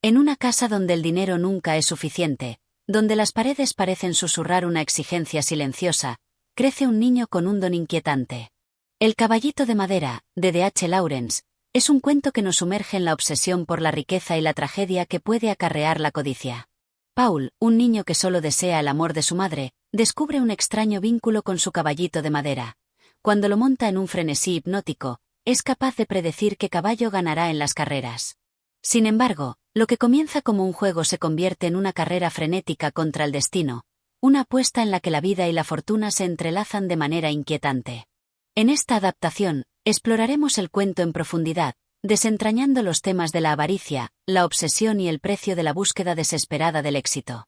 En una casa donde el dinero nunca es suficiente, donde las paredes parecen susurrar una exigencia silenciosa, crece un niño con un don inquietante. El caballito de madera, de D.H. Lawrence, es un cuento que nos sumerge en la obsesión por la riqueza y la tragedia que puede acarrear la codicia. Paul, un niño que solo desea el amor de su madre, descubre un extraño vínculo con su caballito de madera. Cuando lo monta en un frenesí hipnótico, es capaz de predecir qué caballo ganará en las carreras. Sin embargo, lo que comienza como un juego se convierte en una carrera frenética contra el destino, una apuesta en la que la vida y la fortuna se entrelazan de manera inquietante. En esta adaptación, exploraremos el cuento en profundidad, desentrañando los temas de la avaricia, la obsesión y el precio de la búsqueda desesperada del éxito.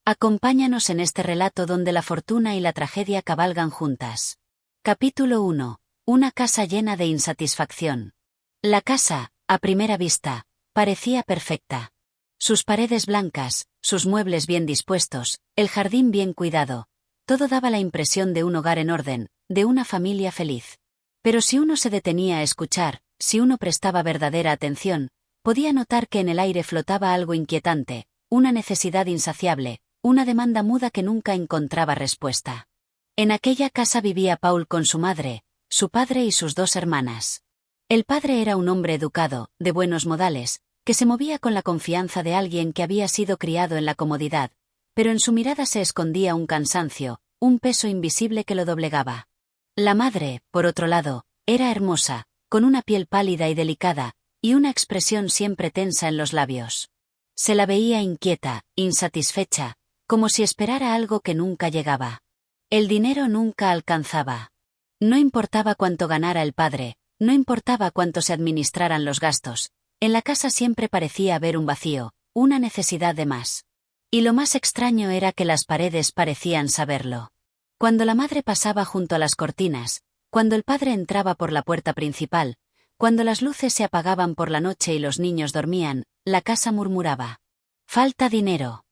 Acompáñanos en este relato donde la fortuna y la tragedia cabalgan juntas. Capítulo 1. Una casa llena de insatisfacción. La casa, a primera vista, parecía perfecta. Sus paredes blancas, sus muebles bien dispuestos, el jardín bien cuidado, todo daba la impresión de un hogar en orden, de una familia feliz. Pero si uno se detenía a escuchar, si uno prestaba verdadera atención, podía notar que en el aire flotaba algo inquietante, una necesidad insaciable, una demanda muda que nunca encontraba respuesta. En aquella casa vivía Paul con su madre, su padre y sus 2 hermanas. El padre era un hombre educado, de buenos modales, que se movía con la confianza de alguien que había sido criado en la comodidad, pero en su mirada se escondía un cansancio, un peso invisible que lo doblegaba. La madre, por otro lado, era hermosa, con una piel pálida y delicada, y una expresión siempre tensa en los labios. Se la veía inquieta, insatisfecha, como si esperara algo que nunca llegaba. El dinero nunca alcanzaba. No importaba cuánto ganara el padre, no importaba cuánto se administraran los gastos, en la casa siempre parecía haber un vacío, una necesidad de más. Y lo más extraño era que las paredes parecían saberlo. Cuando la madre pasaba junto a las cortinas, cuando el padre entraba por la puerta principal, cuando las luces se apagaban por la noche y los niños dormían, la casa murmuraba: falta dinero.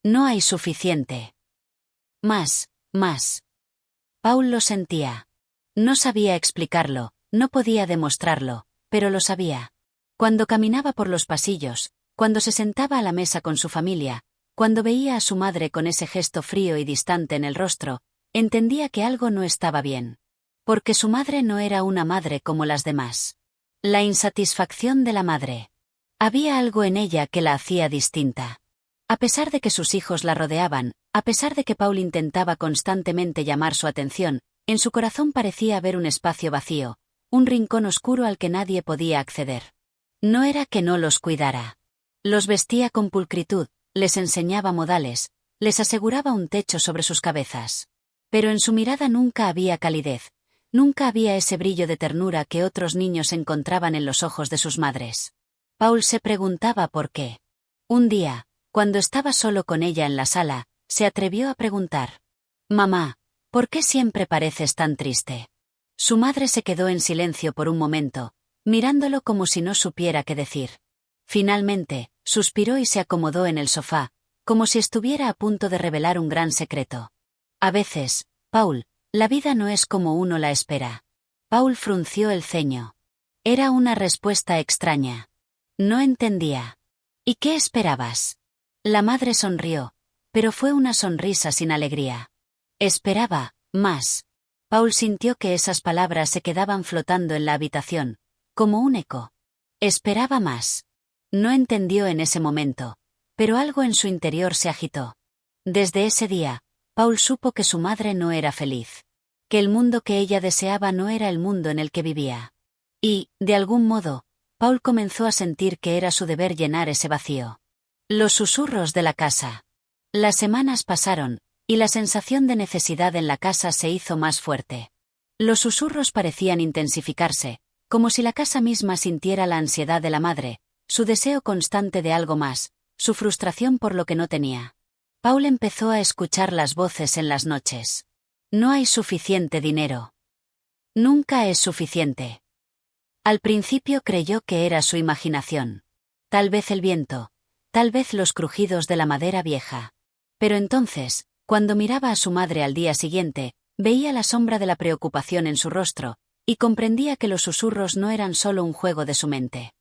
No hay suficiente. Más. Paul lo sentía. No sabía explicarlo, no podía demostrarlo, pero lo sabía. Cuando caminaba por los pasillos, cuando se sentaba a la mesa con su familia, cuando veía a su madre con ese gesto frío y distante en el rostro, entendía que algo no estaba bien. Porque su madre no era una madre como las demás. La insatisfacción de la madre. Había algo en ella que la hacía distinta. A pesar de que sus hijos la rodeaban, a pesar de que Paul intentaba constantemente llamar su atención, en su corazón parecía haber un espacio vacío, un rincón oscuro al que nadie podía acceder. No era que no los cuidara. Los vestía con pulcritud, les enseñaba modales, les aseguraba un techo sobre sus cabezas. Pero en su mirada nunca había calidez, nunca había ese brillo de ternura que otros niños encontraban en los ojos de sus madres. Paul se preguntaba por qué. Un día, cuando estaba solo con ella en la sala, se atrevió a preguntar: «Mamá, ¿por qué siempre pareces tan triste?». Su madre se quedó en silencio por un momento, mirándolo como si no supiera qué decir. Finalmente, suspiró y se acomodó en el sofá, como si estuviera a punto de revelar un gran secreto. «A veces, Paul, la vida no es como uno la espera». Paul frunció el ceño. Era una respuesta extraña. No entendía. «¿Y qué esperabas?». La madre sonrió, pero fue una sonrisa sin alegría. Esperaba más. Paul sintió que esas palabras se quedaban flotando en la habitación, como un eco. Esperaba más. No entendió en ese momento, pero algo en su interior se agitó. Desde ese día, Paul supo que su madre no era feliz, que el mundo que ella deseaba no era el mundo en el que vivía. Y, de algún modo, Paul comenzó a sentir que era su deber llenar ese vacío. Los susurros de la casa. Las semanas pasaron, y la sensación de necesidad en la casa se hizo más fuerte. Los susurros parecían intensificarse, como si la casa misma sintiera la ansiedad de la madre, su deseo constante de algo más, su frustración por lo que no tenía. Paul empezó a escuchar las voces en las noches. No hay suficiente dinero. Nunca es suficiente. Al principio creyó que era su imaginación. Tal vez el viento, tal vez los crujidos de la madera vieja. Pero entonces, cuando miraba a su madre al día siguiente, veía la sombra de la preocupación en su rostro, y comprendía que los susurros no eran solo un juego de su mente.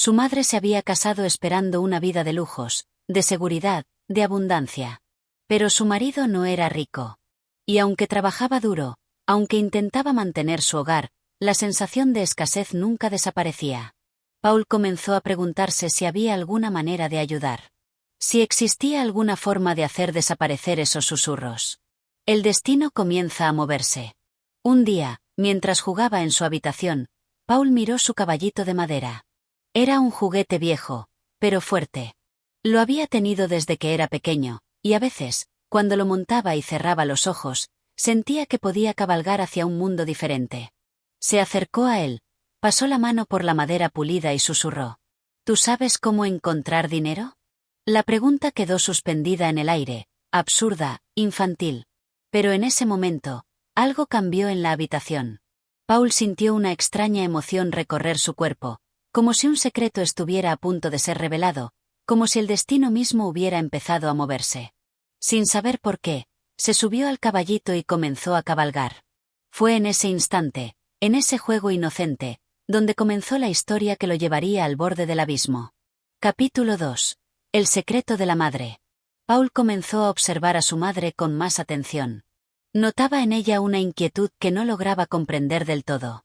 Su madre se había casado esperando una vida de lujos, de seguridad, de abundancia. Pero su marido no era rico. Y aunque trabajaba duro, aunque intentaba mantener su hogar, la sensación de escasez nunca desaparecía. Paul comenzó a preguntarse si había alguna manera de ayudar. Si existía alguna forma de hacer desaparecer esos susurros. El destino comienza a moverse. Un día, mientras jugaba en su habitación, Paul miró su caballito de madera. Era un juguete viejo, pero fuerte. Lo había tenido desde que era pequeño, y a veces, cuando lo montaba y cerraba los ojos, sentía que podía cabalgar hacia un mundo diferente. Se acercó a él, pasó la mano por la madera pulida y susurró. ¿Tú sabes cómo encontrar dinero? La pregunta quedó suspendida en el aire, absurda, infantil. Pero en ese momento, algo cambió en la habitación. Paul sintió una extraña emoción recorrer su cuerpo, como si un secreto estuviera a punto de ser revelado, como si el destino mismo hubiera empezado a moverse. Sin saber por qué, se subió al caballito y comenzó a cabalgar. Fue en ese instante, en ese juego inocente, donde comenzó la historia que lo llevaría al borde del abismo. Capítulo 2. El secreto de la madre. Paul comenzó a observar a su madre con más atención. Notaba en ella una inquietud que no lograba comprender del todo.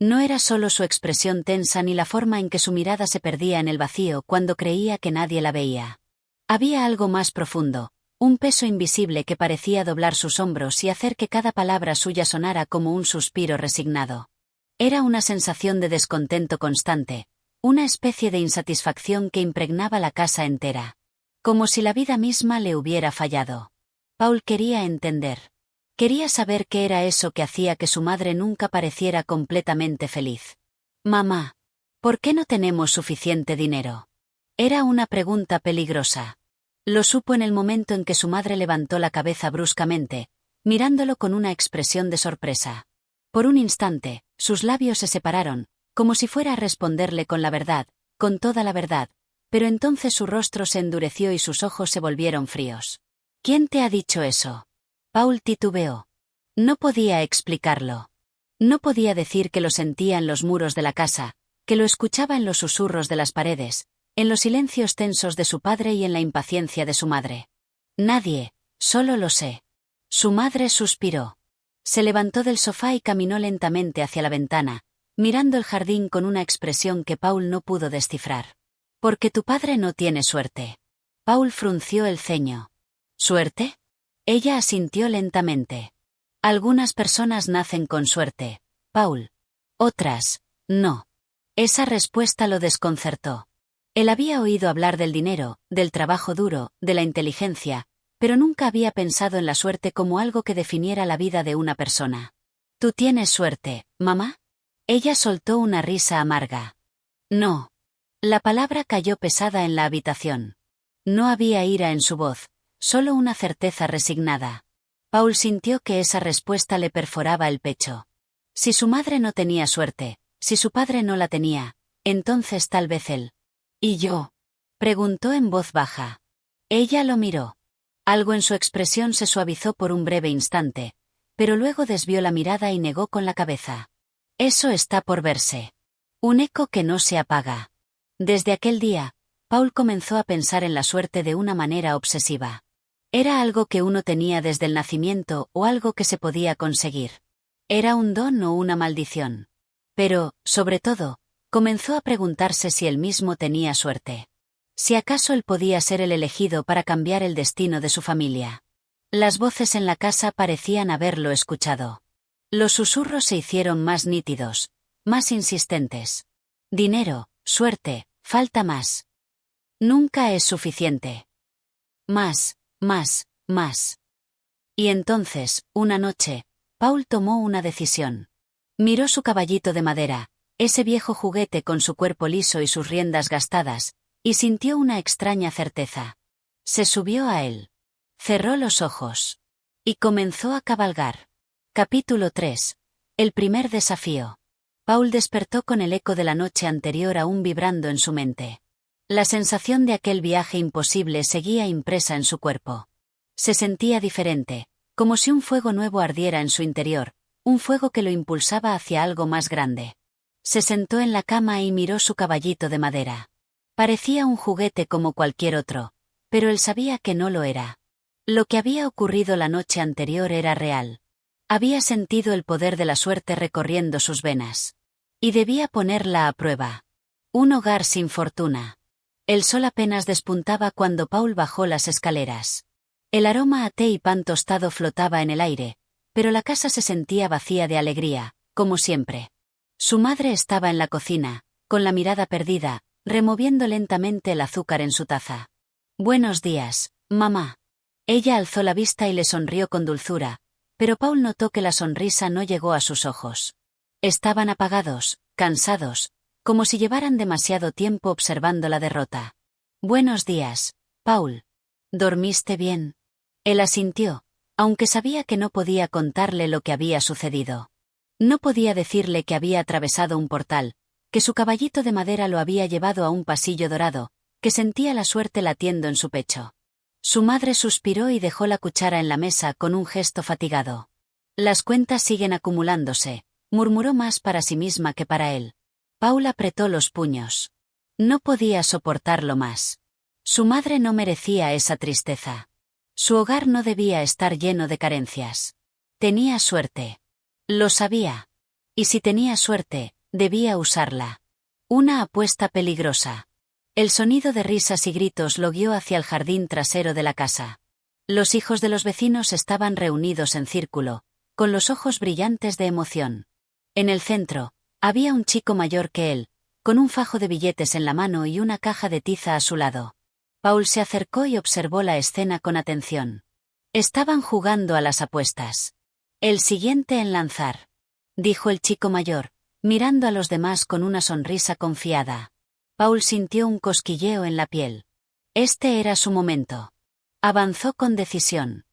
No era solo su expresión tensa ni la forma en que su mirada se perdía en el vacío cuando creía que nadie la veía. Había algo más profundo, un peso invisible que parecía doblar sus hombros y hacer que cada palabra suya sonara como un suspiro resignado. Era una sensación de descontento constante, una especie de insatisfacción que impregnaba la casa entera. Como si la vida misma le hubiera fallado. Paul quería entender. Quería saber qué era eso que hacía que su madre nunca pareciera completamente feliz. Mamá, ¿por qué no tenemos suficiente dinero? Era una pregunta peligrosa. Lo supo en el momento en que su madre levantó la cabeza bruscamente, mirándolo con una expresión de sorpresa. Por un instante, sus labios se separaron, como si fuera a responderle con la verdad, con toda la verdad, pero entonces su rostro se endureció y sus ojos se volvieron fríos. ¿Quién te ha dicho eso? Paul titubeó. No podía explicarlo. No podía decir que lo sentía en los muros de la casa, que lo escuchaba en los susurros de las paredes, en los silencios tensos de su padre y en la impaciencia de su madre. Nadie, solo lo sé. Su madre suspiró. Se levantó del sofá y caminó lentamente hacia la ventana, mirando el jardín con una expresión que Paul no pudo descifrar. Porque tu padre no tiene suerte. Paul frunció el ceño. ¿Suerte? Ella asintió lentamente. Algunas personas nacen con suerte, Paul. Otras, no. Esa respuesta lo desconcertó. Él había oído hablar del dinero, del trabajo duro, de la inteligencia, pero nunca había pensado en la suerte como algo que definiera la vida de una persona. ¿Tú tienes suerte, mamá? Ella soltó una risa amarga. No. La palabra cayó pesada en la habitación. No había ira en su voz. Solo una certeza resignada. Paul sintió que esa respuesta le perforaba el pecho. Si su madre no tenía suerte, si su padre no la tenía, entonces tal vez él. ¿Y yo? Preguntó en voz baja. Ella lo miró. Algo en su expresión se suavizó por un breve instante, pero luego desvió la mirada y negó con la cabeza. Eso está por verse. Un eco que no se apaga. Desde aquel día, Paul comenzó a pensar en la suerte de una manera obsesiva. ¿Era algo que uno tenía desde el nacimiento o algo que se podía conseguir? ¿Era un don o una maldición? Pero, sobre todo, comenzó a preguntarse si él mismo tenía suerte. Si acaso él podía ser el elegido para cambiar el destino de su familia. Las voces en la casa parecían haberlo escuchado. Los susurros se hicieron más nítidos, más insistentes. Dinero, suerte, falta más. Nunca es suficiente. Más. Más. Y entonces, una noche, Paul tomó una decisión. Miró su caballito de madera, ese viejo juguete con su cuerpo liso y sus riendas gastadas, y sintió una extraña certeza. Se subió a él. Cerró los ojos. Y comenzó a cabalgar. Capítulo 3. El primer desafío. Paul despertó con el eco de la noche anterior aún vibrando en su mente. La sensación de aquel viaje imposible seguía impresa en su cuerpo. Se sentía diferente, como si un fuego nuevo ardiera en su interior, un fuego que lo impulsaba hacia algo más grande. Se sentó en la cama y miró su caballito de madera. Parecía un juguete como cualquier otro, pero él sabía que no lo era. Lo que había ocurrido la noche anterior era real. Había sentido el poder de la suerte recorriendo sus venas. Y debía ponerla a prueba. Un hogar sin fortuna. El sol apenas despuntaba cuando Paul bajó las escaleras. El aroma a té y pan tostado flotaba en el aire, pero la casa se sentía vacía de alegría, como siempre. Su madre estaba en la cocina, con la mirada perdida, removiendo lentamente el azúcar en su taza. «Buenos días, mamá». Ella alzó la vista y le sonrió con dulzura, pero Paul notó que la sonrisa no llegó a sus ojos. Estaban apagados, cansados, como si llevaran demasiado tiempo observando la derrota. «Buenos días, Paul. ¿Dormiste bien?» Él asintió, aunque sabía que no podía contarle lo que había sucedido. No podía decirle que había atravesado un portal, que su caballito de madera lo había llevado a un pasillo dorado, que sentía la suerte latiendo en su pecho. Su madre suspiró y dejó la cuchara en la mesa con un gesto fatigado. «Las cuentas siguen acumulándose», murmuró más para sí misma que para él. Paul apretó los puños. No podía soportarlo más. Su madre no merecía esa tristeza. Su hogar no debía estar lleno de carencias. Tenía suerte. Lo sabía. Y si tenía suerte, debía usarla. Una apuesta peligrosa. El sonido de risas y gritos lo guió hacia el jardín trasero de la casa. Los hijos de los vecinos estaban reunidos en círculo, con los ojos brillantes de emoción. En el centro, había un chico mayor que él, con un fajo de billetes en la mano y una caja de tiza a su lado. Paul se acercó y observó la escena con atención. Estaban jugando a las apuestas. «El siguiente en lanzar», dijo el chico mayor, mirando a los demás con una sonrisa confiada. Paul sintió un cosquilleo en la piel. Este era su momento. Avanzó con decisión.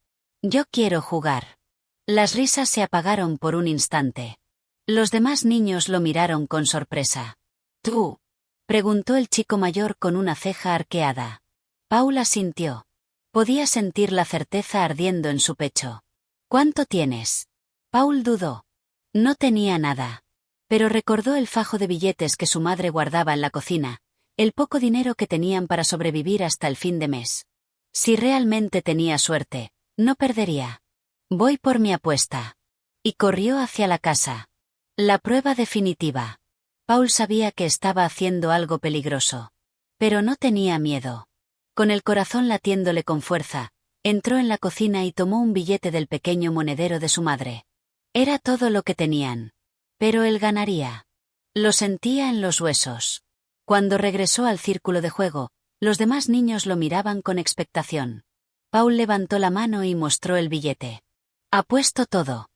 «Yo quiero jugar». Las risas se apagaron por un instante. Los demás niños lo miraron con sorpresa. «¿Tú?», preguntó el chico mayor con una ceja arqueada. Paul asintió. Podía sentir la certeza ardiendo en su pecho. «¿Cuánto tienes?». Paul dudó. No tenía nada. Pero recordó el fajo de billetes que su madre guardaba en la cocina, el poco dinero que tenían para sobrevivir hasta el fin de mes. Si realmente tenía suerte, no perdería. «Voy por mi apuesta». Y corrió hacia la casa. La prueba definitiva. Paul sabía que estaba haciendo algo peligroso. Pero no tenía miedo. Con el corazón latiéndole con fuerza, entró en la cocina y tomó un billete del pequeño monedero de su madre. Era todo lo que tenían. Pero él ganaría. Lo sentía en los huesos. Cuando regresó al círculo de juego, los demás niños lo miraban con expectación. Paul levantó la mano y mostró el billete. «Apuesto todo».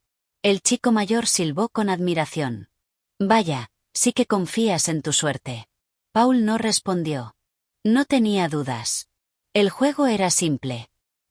El chico mayor silbó con admiración. «Vaya, sí que confías en tu suerte». Paul no respondió. No tenía dudas. El juego era simple.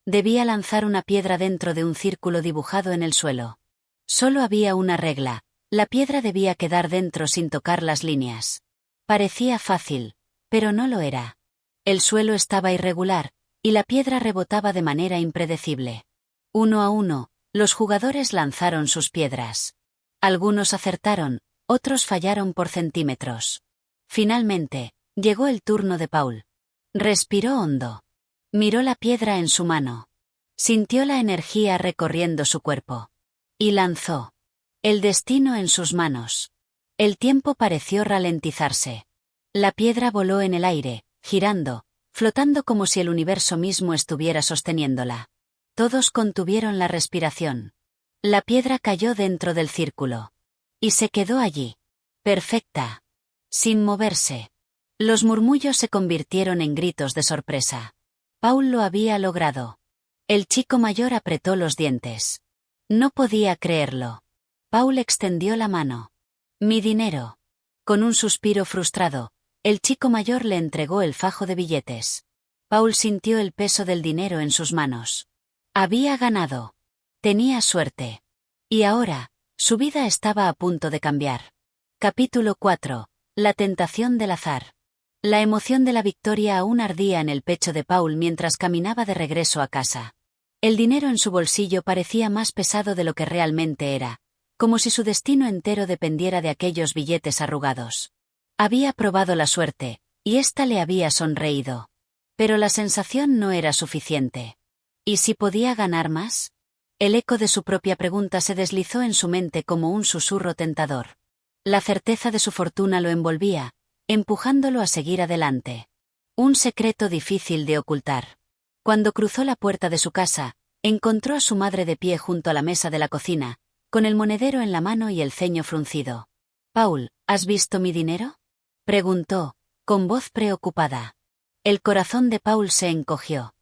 Debía lanzar una piedra dentro de un círculo dibujado en el suelo. Solo había una regla: la piedra debía quedar dentro sin tocar las líneas. Parecía fácil, pero no lo era. El suelo estaba irregular, y la piedra rebotaba de manera impredecible. Uno a uno, los jugadores lanzaron sus piedras. Algunos acertaron, otros fallaron por centímetros. Finalmente, llegó el turno de Paul. Respiró hondo. Miró la piedra en su mano. Sintió la energía recorriendo su cuerpo. Y lanzó. El destino en sus manos. El tiempo pareció ralentizarse. La piedra voló en el aire, girando, flotando como si el universo mismo estuviera sosteniéndola. Todos contuvieron la respiración. La piedra cayó dentro del círculo. Y se quedó allí. Perfecta. Sin moverse. Los murmullos se convirtieron en gritos de sorpresa. Paul lo había logrado. El chico mayor apretó los dientes. No podía creerlo. Paul extendió la mano. «Mi dinero». Con un suspiro frustrado, el chico mayor le entregó el fajo de billetes. Paul sintió el peso del dinero en sus manos. Había ganado. Tenía suerte. Y ahora, su vida estaba a punto de cambiar. Capítulo 4. La tentación del azar. La emoción de la victoria aún ardía en el pecho de Paul mientras caminaba de regreso a casa. El dinero en su bolsillo parecía más pesado de lo que realmente era, como si su destino entero dependiera de aquellos billetes arrugados. Había probado la suerte, y ésta le había sonreído. Pero la sensación no era suficiente. ¿Y si podía ganar más? El eco de su propia pregunta se deslizó en su mente como un susurro tentador. La certeza de su fortuna lo envolvía, empujándolo a seguir adelante. Un secreto difícil de ocultar. Cuando cruzó la puerta de su casa, encontró a su madre de pie junto a la mesa de la cocina, con el monedero en la mano y el ceño fruncido. «Paul, ¿has visto mi dinero?», preguntó, con voz preocupada. El corazón de Paul se encogió.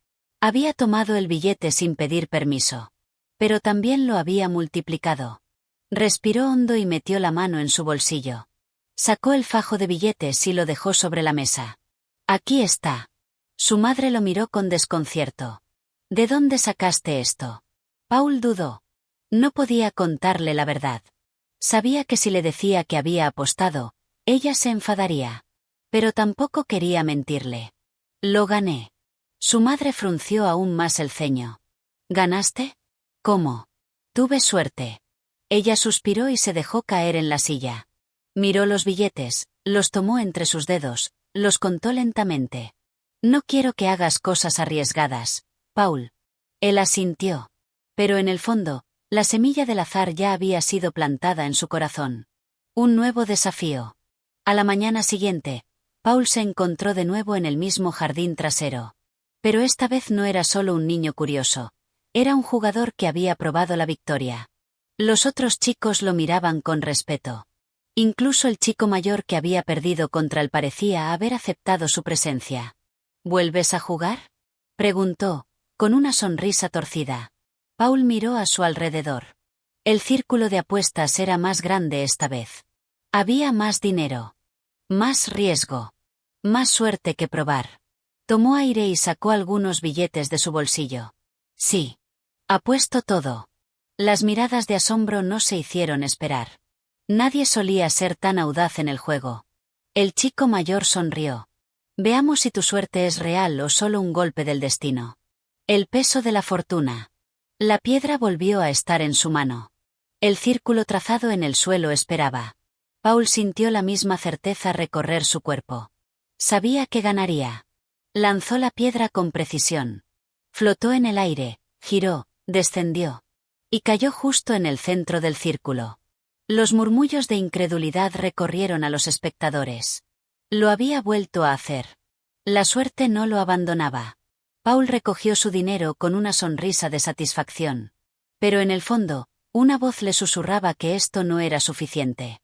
Había tomado el billete sin pedir permiso. Pero también lo había multiplicado. Respiró hondo y metió la mano en su bolsillo. Sacó el fajo de billetes y lo dejó sobre la mesa. «Aquí está». Su madre lo miró con desconcierto. «¿De dónde sacaste esto?». Paul dudó. No podía contarle la verdad. Sabía que si le decía que había apostado, ella se enfadaría. Pero tampoco quería mentirle. «Lo gané». Su madre frunció aún más el ceño. «¿Ganaste? ¿Cómo?». «Tuve suerte». Ella suspiró y se dejó caer en la silla. Miró los billetes, los tomó entre sus dedos, los contó lentamente. «No quiero que hagas cosas arriesgadas, Paul». Él asintió. Pero en el fondo, la semilla del azar ya había sido plantada en su corazón. Un nuevo desafío. A la mañana siguiente, Paul se encontró de nuevo en el mismo jardín trasero. Pero esta vez no era solo un niño curioso. Era un jugador que había probado la victoria. Los otros chicos lo miraban con respeto. Incluso el chico mayor que había perdido contra él parecía haber aceptado su presencia. «¿Vuelves a jugar?», preguntó, con una sonrisa torcida. Paul miró a su alrededor. El círculo de apuestas era más grande esta vez. Había más dinero. Más riesgo. Más suerte que probar. Tomó aire y sacó algunos billetes de su bolsillo. «Sí. Apuesto todo». Las miradas de asombro no se hicieron esperar. Nadie solía ser tan audaz en el juego. El chico mayor sonrió. «Veamos si tu suerte es real o solo un golpe del destino». El peso de la fortuna. La piedra volvió a estar en su mano. El círculo trazado en el suelo esperaba. Paul sintió la misma certeza recorrer su cuerpo. Sabía que ganaría. Lanzó la piedra con precisión. Flotó en el aire, giró, descendió. Y cayó justo en el centro del círculo. Los murmullos de incredulidad recorrieron a los espectadores. Lo había vuelto a hacer. La suerte no lo abandonaba. Paul recogió su dinero con una sonrisa de satisfacción. Pero en el fondo, una voz le susurraba que esto no era suficiente.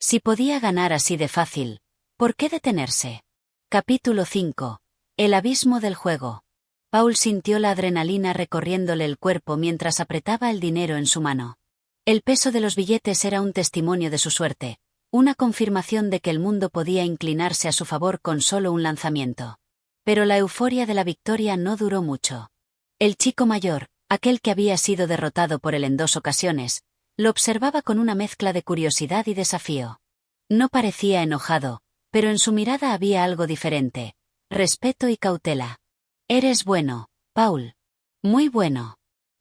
Si podía ganar así de fácil, ¿por qué detenerse? Capítulo 5. El abismo del juego. Paul sintió la adrenalina recorriéndole el cuerpo mientras apretaba el dinero en su mano. El peso de los billetes era un testimonio de su suerte, una confirmación de que el mundo podía inclinarse a su favor con solo un lanzamiento. Pero la euforia de la victoria no duró mucho. El chico mayor, aquel que había sido derrotado por él en 2 ocasiones, lo observaba con una mezcla de curiosidad y desafío. No parecía enojado, pero en su mirada había algo diferente: respeto y cautela. «Eres bueno, Paul. Muy bueno».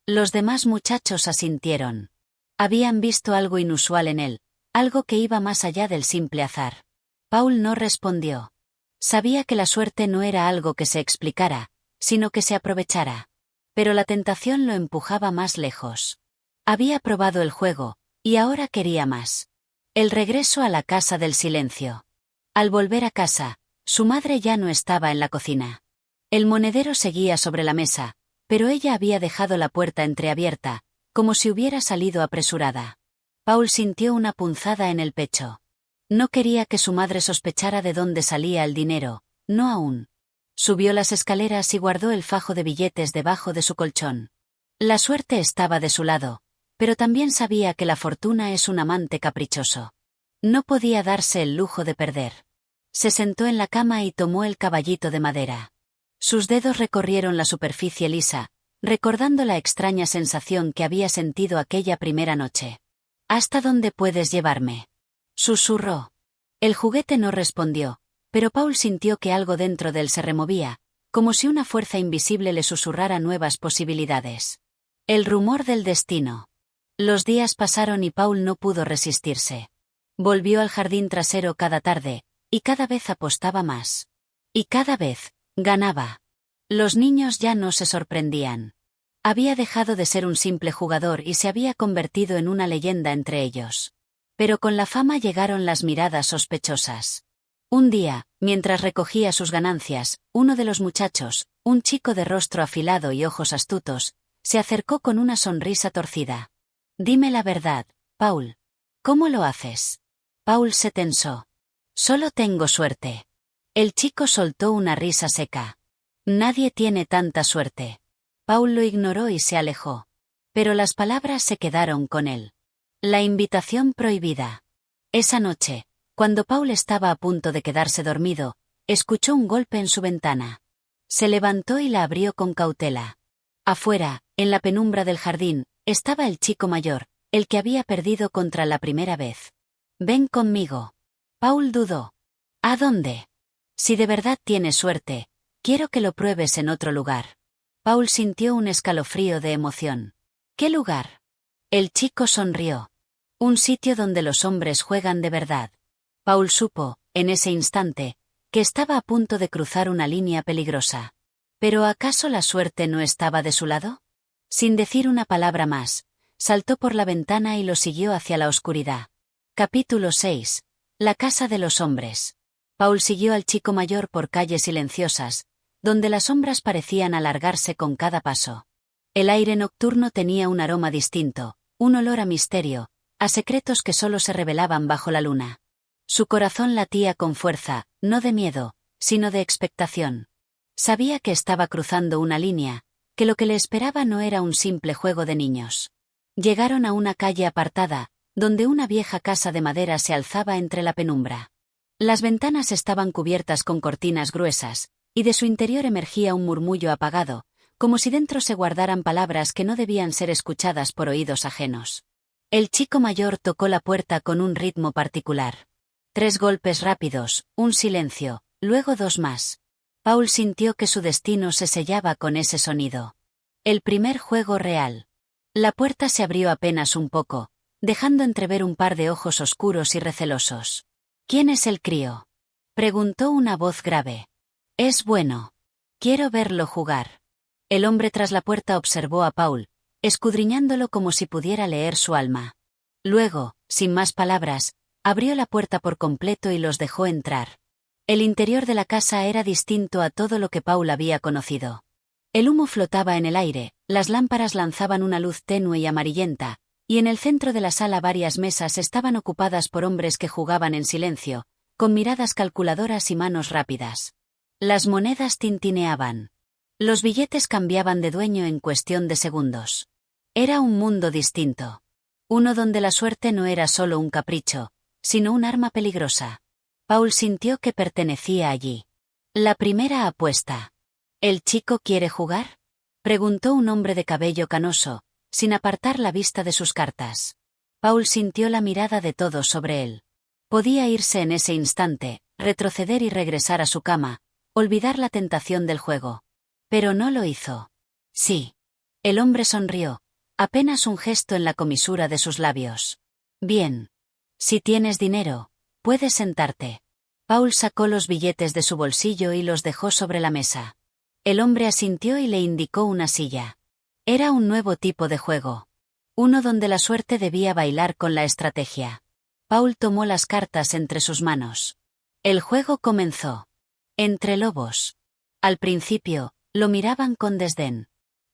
Los demás muchachos asintieron. Habían visto algo inusual en él, algo que iba más allá del simple azar. Paul no respondió. Sabía que la suerte no era algo que se explicara, sino que se aprovechara. Pero la tentación lo empujaba más lejos. Había probado el juego, y ahora quería más. El regreso a la casa del silencio. Al volver a casa, su madre ya no estaba en la cocina. El monedero seguía sobre la mesa, pero ella había dejado la puerta entreabierta, como si hubiera salido apresurada. Paul sintió una punzada en el pecho. No quería que su madre sospechara de dónde salía el dinero, no aún. Subió las escaleras y guardó el fajo de billetes debajo de su colchón. La suerte estaba de su lado, pero también sabía que la fortuna es un amante caprichoso. No podía darse el lujo de perder. Se sentó en la cama y tomó el caballito de madera. Sus dedos recorrieron la superficie lisa, recordando la extraña sensación que había sentido aquella primera noche. «¿Hasta dónde puedes llevarme?», susurró. El juguete no respondió, pero Paul sintió que algo dentro de él se removía, como si una fuerza invisible le susurrara nuevas posibilidades. El rumor del destino. Los días pasaron y Paul no pudo resistirse. Volvió al jardín trasero cada tarde, y cada vez apostaba más. Y cada vez, ganaba. Los niños ya no se sorprendían. Había dejado de ser un simple jugador y se había convertido en una leyenda entre ellos. Pero con la fama llegaron las miradas sospechosas. Un día, mientras recogía sus ganancias, uno de los muchachos, un chico de rostro afilado y ojos astutos, se acercó con una sonrisa torcida. «Dime la verdad, Paul. ¿Cómo lo haces?» Paul se tensó. «Solo tengo suerte». El chico soltó una risa seca. «Nadie tiene tanta suerte». Paul lo ignoró y se alejó. Pero las palabras se quedaron con él. La invitación prohibida. Esa noche, cuando Paul estaba a punto de quedarse dormido, escuchó un golpe en su ventana. Se levantó y la abrió con cautela. Afuera, en la penumbra del jardín, estaba el chico mayor, el que había perdido contra la primera vez. «Ven conmigo». Paul dudó. «¿A dónde?» «Si de verdad tienes suerte, quiero que lo pruebes en otro lugar». Paul sintió un escalofrío de emoción. «¿Qué lugar?» El chico sonrió. «Un sitio donde los hombres juegan de verdad». Paul supo, en ese instante, que estaba a punto de cruzar una línea peligrosa. ¿Pero acaso la suerte no estaba de su lado? Sin decir una palabra más, saltó por la ventana y lo siguió hacia la oscuridad. Capítulo 6. La casa de los hombres. Paul siguió al chico mayor por calles silenciosas, donde las sombras parecían alargarse con cada paso. El aire nocturno tenía un aroma distinto, un olor a misterio, a secretos que solo se revelaban bajo la luna. Su corazón latía con fuerza, no de miedo, sino de expectación. Sabía que estaba cruzando una línea, que lo que le esperaba no era un simple juego de niños. Llegaron a una calle apartada, donde una vieja casa de madera se alzaba entre la penumbra. Las ventanas estaban cubiertas con cortinas gruesas, y de su interior emergía un murmullo apagado, como si dentro se guardaran palabras que no debían ser escuchadas por oídos ajenos. El chico mayor tocó la puerta con un ritmo particular. 3 golpes rápidos, un silencio, luego 2 más. Paul sintió que su destino se sellaba con ese sonido. El primer juego real. La puerta se abrió apenas un poco, dejando entrever un par de ojos oscuros y recelosos. «¿Quién es el crío?», preguntó una voz grave. «Es bueno. Quiero verlo jugar». El hombre tras la puerta observó a Paul, escudriñándolo como si pudiera leer su alma. Luego, sin más palabras, abrió la puerta por completo y los dejó entrar. El interior de la casa era distinto a todo lo que Paul había conocido. El humo flotaba en el aire, las lámparas lanzaban una luz tenue y amarillenta, y en el centro de la sala varias mesas estaban ocupadas por hombres que jugaban en silencio, con miradas calculadoras y manos rápidas. Las monedas tintineaban. Los billetes cambiaban de dueño en cuestión de segundos. Era un mundo distinto. Uno donde la suerte no era solo un capricho, sino un arma peligrosa. Paul sintió que pertenecía allí. La primera apuesta. «¿El chico quiere jugar?», preguntó un hombre de cabello canoso, sin apartar la vista de sus cartas. Paul sintió la mirada de todos sobre él. Podía irse en ese instante, retroceder y regresar a su cama, olvidar la tentación del juego. Pero no lo hizo. «Sí». El hombre sonrió, apenas un gesto en la comisura de sus labios. «Bien. Si tienes dinero, puedes sentarte». Paul sacó los billetes de su bolsillo y los dejó sobre la mesa. El hombre asintió y le indicó una silla. Era un nuevo tipo de juego. Uno donde la suerte debía bailar con la estrategia. Paul tomó las cartas entre sus manos. El juego comenzó. Entre lobos. Al principio, lo miraban con desdén.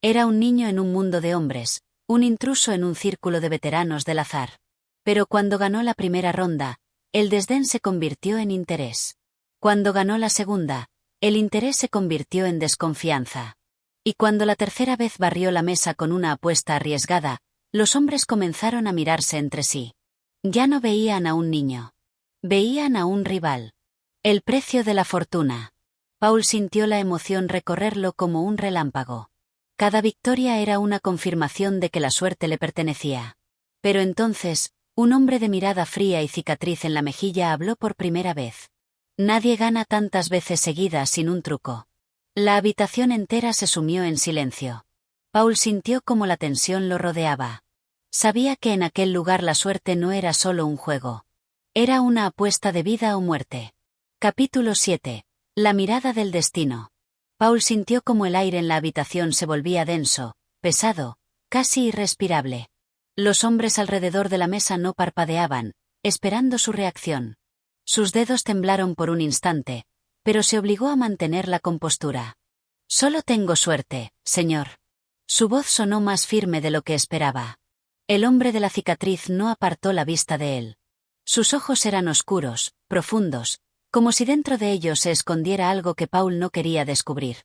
Era un niño en un mundo de hombres, un intruso en un círculo de veteranos del azar. Pero cuando ganó la primera ronda, el desdén se convirtió en interés. Cuando ganó la segunda, el interés se convirtió en desconfianza. Y cuando la tercera vez barrió la mesa con una apuesta arriesgada, los hombres comenzaron a mirarse entre sí. Ya no veían a un niño. Veían a un rival. El precio de la fortuna. Paul sintió la emoción recorrerlo como un relámpago. Cada victoria era una confirmación de que la suerte le pertenecía. Pero entonces, un hombre de mirada fría y cicatriz en la mejilla habló por primera vez. Nadie gana tantas veces seguidas sin un truco. La habitación entera se sumió en silencio. Paul sintió como la tensión lo rodeaba. Sabía que en aquel lugar la suerte no era solo un juego. Era una apuesta de vida o muerte. Capítulo 7. La mirada del destino. Paul sintió como el aire en la habitación se volvía denso, pesado, casi irrespirable. Los hombres alrededor de la mesa no parpadeaban, esperando su reacción. Sus dedos temblaron por un instante, pero se obligó a mantener la compostura. Solo tengo suerte, señor. Su voz sonó más firme de lo que esperaba. El hombre de la cicatriz no apartó la vista de él. Sus ojos eran oscuros, profundos, como si dentro de ellos se escondiera algo que Paul no quería descubrir.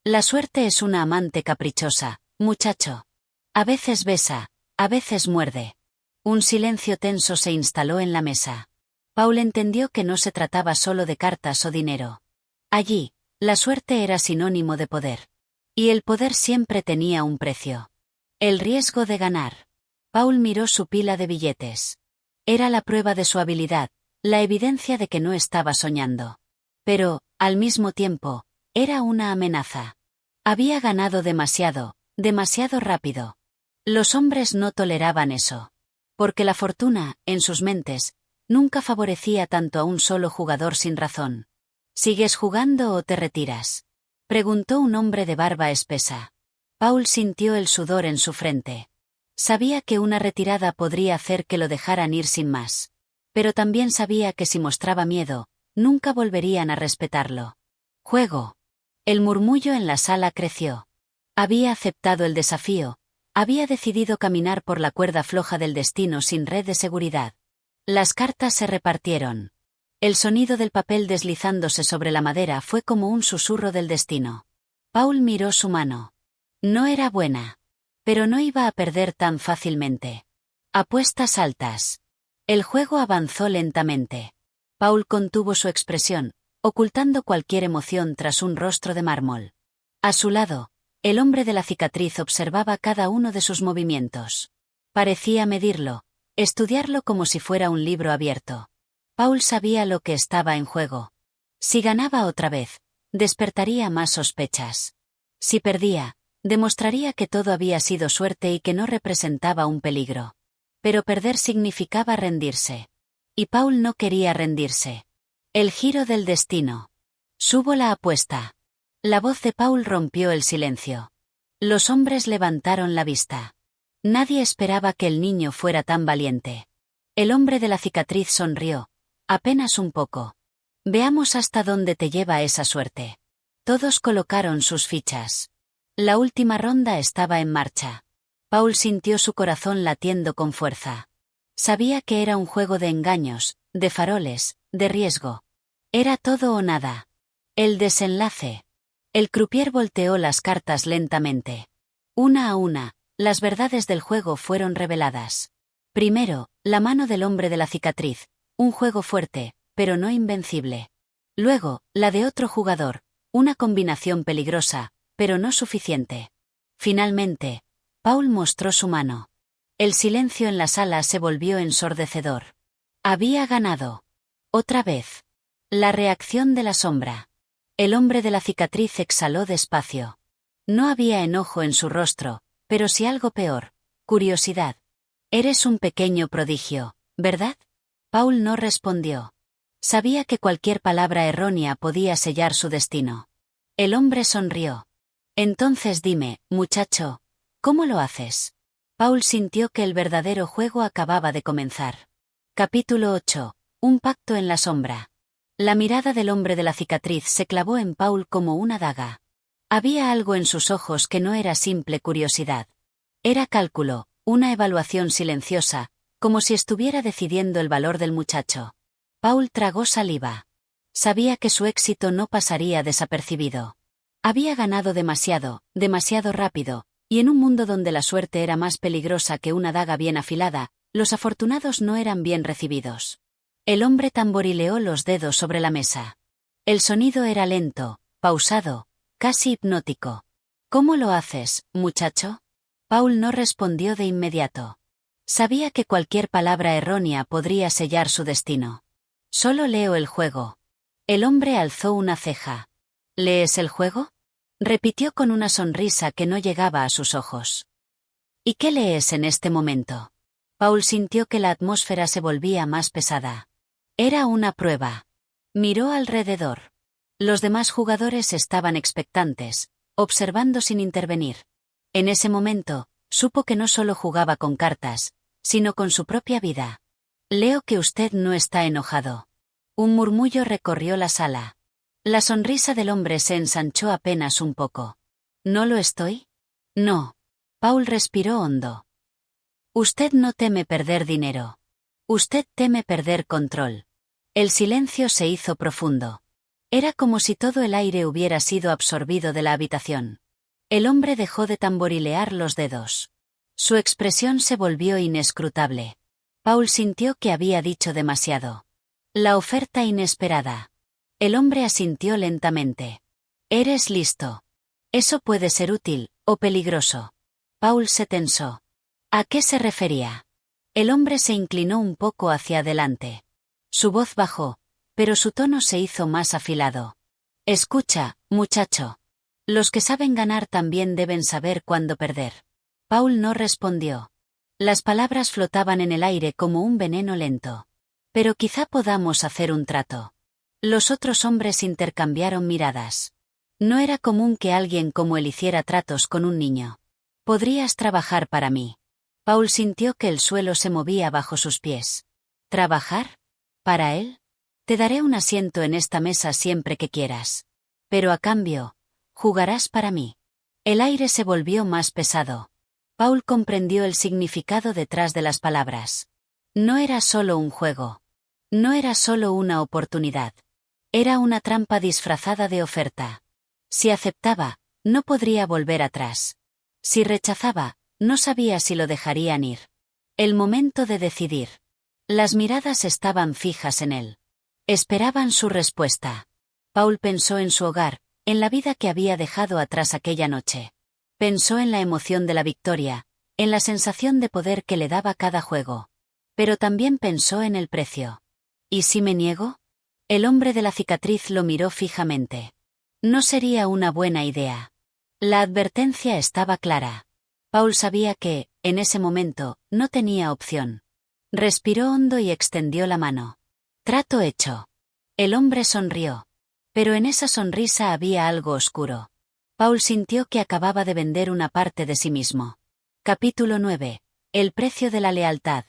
La suerte es una amante caprichosa, muchacho. A veces besa, a veces muerde. Un silencio tenso se instaló en la mesa. Paul entendió que no se trataba solo de cartas o dinero. Allí, la suerte era sinónimo de poder. Y el poder siempre tenía un precio. El riesgo de ganar. Paul miró su pila de billetes. Era la prueba de su habilidad, la evidencia de que no estaba soñando. Pero, al mismo tiempo, era una amenaza. Había ganado demasiado, demasiado rápido. Los hombres no toleraban eso. Porque la fortuna, en sus mentes, nunca favorecía tanto a un solo jugador sin razón. ¿Sigues jugando o te retiras?, preguntó un hombre de barba espesa. Paul sintió el sudor en su frente. Sabía que una retirada podría hacer que lo dejaran ir sin más. Pero también sabía que si mostraba miedo, nunca volverían a respetarlo. Juego. El murmullo en la sala creció. Había aceptado el desafío. Había decidido caminar por la cuerda floja del destino sin red de seguridad. Las cartas se repartieron. El sonido del papel deslizándose sobre la madera fue como un susurro del destino. Paul miró su mano. No era buena. Pero no iba a perder tan fácilmente. Apuestas altas. El juego avanzó lentamente. Paul contuvo su expresión, ocultando cualquier emoción tras un rostro de mármol. A su lado, el hombre de la cicatriz observaba cada uno de sus movimientos. Parecía medirlo, estudiarlo como si fuera un libro abierto. Paul sabía lo que estaba en juego. Si ganaba otra vez, despertaría más sospechas. Si perdía, demostraría que todo había sido suerte y que no representaba un peligro. Pero perder significaba rendirse. Y Paul no quería rendirse. El giro del destino. Subo la apuesta. La voz de Paul rompió el silencio. Los hombres levantaron la vista. Nadie esperaba que el niño fuera tan valiente. El hombre de la cicatriz sonrió. Apenas un poco. Veamos hasta dónde te lleva esa suerte. Todos colocaron sus fichas. La última ronda estaba en marcha. Paul sintió su corazón latiendo con fuerza. Sabía que era un juego de engaños, de faroles, de riesgo. Era todo o nada. El desenlace. El croupier volteó las cartas lentamente. Una a una, las verdades del juego fueron reveladas. Primero, la mano del hombre de la cicatriz, un juego fuerte, pero no invencible. Luego, la de otro jugador, una combinación peligrosa, pero no suficiente. Finalmente, Paul mostró su mano. El silencio en la sala se volvió ensordecedor. Había ganado. Otra vez. La reacción de la sombra. El hombre de la cicatriz exhaló despacio. No había enojo en su rostro, pero sí algo peor, curiosidad. Eres un pequeño prodigio, ¿verdad? Paul no respondió. Sabía que cualquier palabra errónea podía sellar su destino. El hombre sonrió. Entonces dime, muchacho, ¿cómo lo haces? Paul sintió que el verdadero juego acababa de comenzar. Capítulo 8. Un pacto en la sombra. La mirada del hombre de la cicatriz se clavó en Paul como una daga. Había algo en sus ojos que no era simple curiosidad. Era cálculo, una evaluación silenciosa, como si estuviera decidiendo el valor del muchacho. Paul tragó saliva. Sabía que su éxito no pasaría desapercibido. Había ganado demasiado, demasiado rápido, y en un mundo donde la suerte era más peligrosa que una daga bien afilada, los afortunados no eran bien recibidos. El hombre tamborileó los dedos sobre la mesa. El sonido era lento, pausado, casi hipnótico. ¿Cómo lo haces, muchacho? Paul no respondió de inmediato. Sabía que cualquier palabra errónea podría sellar su destino. Solo leo el juego. El hombre alzó una ceja. ¿Lees el juego? Repitió con una sonrisa que no llegaba a sus ojos. ¿Y qué lees en este momento? Paul sintió que la atmósfera se volvía más pesada. Era una prueba. Miró alrededor. Los demás jugadores estaban expectantes, observando sin intervenir. En ese momento, supo que no solo jugaba con cartas, sino con su propia vida. Leo que usted no está enojado. Un murmullo recorrió la sala. La sonrisa del hombre se ensanchó apenas un poco. ¿No lo estoy? No. Paul respiró hondo. Usted no teme perder dinero. Usted teme perder control. El silencio se hizo profundo. Era como si todo el aire hubiera sido absorbido de la habitación. El hombre dejó de tamborilear los dedos. Su expresión se volvió inescrutable. Paul sintió que había dicho demasiado. La oferta inesperada. El hombre asintió lentamente. Eres listo. Eso puede ser útil, o peligroso. Paul se tensó. ¿A qué se refería? El hombre se inclinó un poco hacia adelante. Su voz bajó, pero su tono se hizo más afilado. Escucha, muchacho. Los que saben ganar también deben saber cuándo perder. Paul no respondió. Las palabras flotaban en el aire como un veneno lento. Pero quizá podamos hacer un trato. Los otros hombres intercambiaron miradas. No era común que alguien como él hiciera tratos con un niño. Podrías trabajar para mí. Paul sintió que el suelo se movía bajo sus pies. ¿Trabajar? ¿Para él? Te daré un asiento en esta mesa siempre que quieras. Pero a cambio, jugarás para mí. El aire se volvió más pesado. Paul comprendió el significado detrás de las palabras. No era solo un juego. No era solo una oportunidad. Era una trampa disfrazada de oferta. Si aceptaba, no podría volver atrás. Si rechazaba, no sabía si lo dejarían ir. El momento de decidir. Las miradas estaban fijas en él. Esperaban su respuesta. Paul pensó en su hogar, en la vida que había dejado atrás aquella noche. Pensó en la emoción de la victoria, en la sensación de poder que le daba cada juego. Pero también pensó en el precio. ¿Y si me niego? El hombre de la cicatriz lo miró fijamente. No sería una buena idea. La advertencia estaba clara. Paul sabía que, en ese momento, no tenía opción. Respiró hondo y extendió la mano. Trato hecho. El hombre sonrió. Pero en esa sonrisa había algo oscuro. Paul sintió que acababa de vender una parte de sí mismo. Capítulo 9. El precio de la lealtad.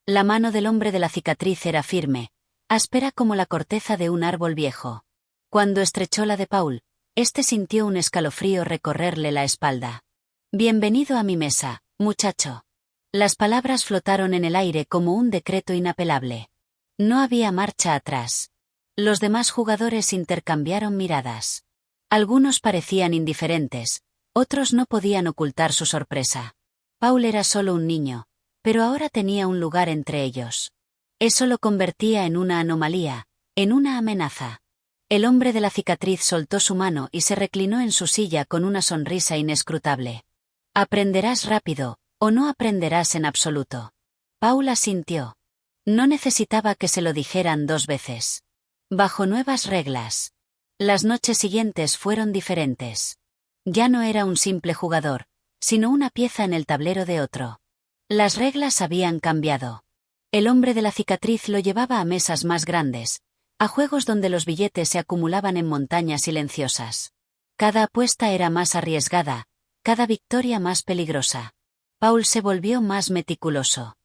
La mano del hombre de la cicatriz era firme, áspera como la corteza de un árbol viejo. Cuando estrechó la de Paul, éste sintió un escalofrío recorrerle la espalda. Bienvenido a mi mesa, muchacho. Las palabras flotaron en el aire como un decreto inapelable. No había marcha atrás. Los demás jugadores intercambiaron miradas. Algunos parecían indiferentes, otros no podían ocultar su sorpresa. Paul era solo un niño, pero ahora tenía un lugar entre ellos. Eso lo convertía en una anomalía, en una amenaza. El hombre de la cicatriz soltó su mano y se reclinó en su silla con una sonrisa inescrutable. Aprenderás rápido, o no aprenderás en absoluto. Paul asintió. No necesitaba que se lo dijeran 2 veces. Bajo nuevas reglas. Las noches siguientes fueron diferentes. Ya no era un simple jugador, sino una pieza en el tablero de otro. Las reglas habían cambiado. El hombre de la cicatriz lo llevaba a mesas más grandes, a juegos donde los billetes se acumulaban en montañas silenciosas. Cada apuesta era más arriesgada, cada victoria más peligrosa. Paul se volvió más meticuloso.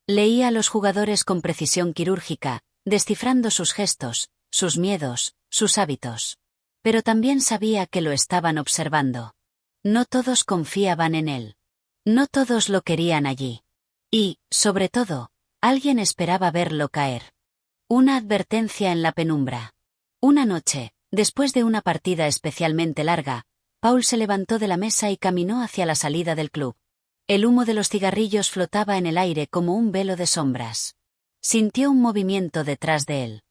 Leía a los jugadores con precisión quirúrgica, descifrando sus gestos, sus miedos, sus hábitos. Pero también sabía que lo estaban observando. No todos confiaban en él. No todos lo querían allí. Y, sobre todo, alguien esperaba verlo caer. Una advertencia en la penumbra. Una noche, después de una partida especialmente larga, Paul se levantó de la mesa y caminó hacia la salida del club. El humo de los cigarrillos flotaba en el aire como un velo de sombras. Sintió un movimiento detrás de él.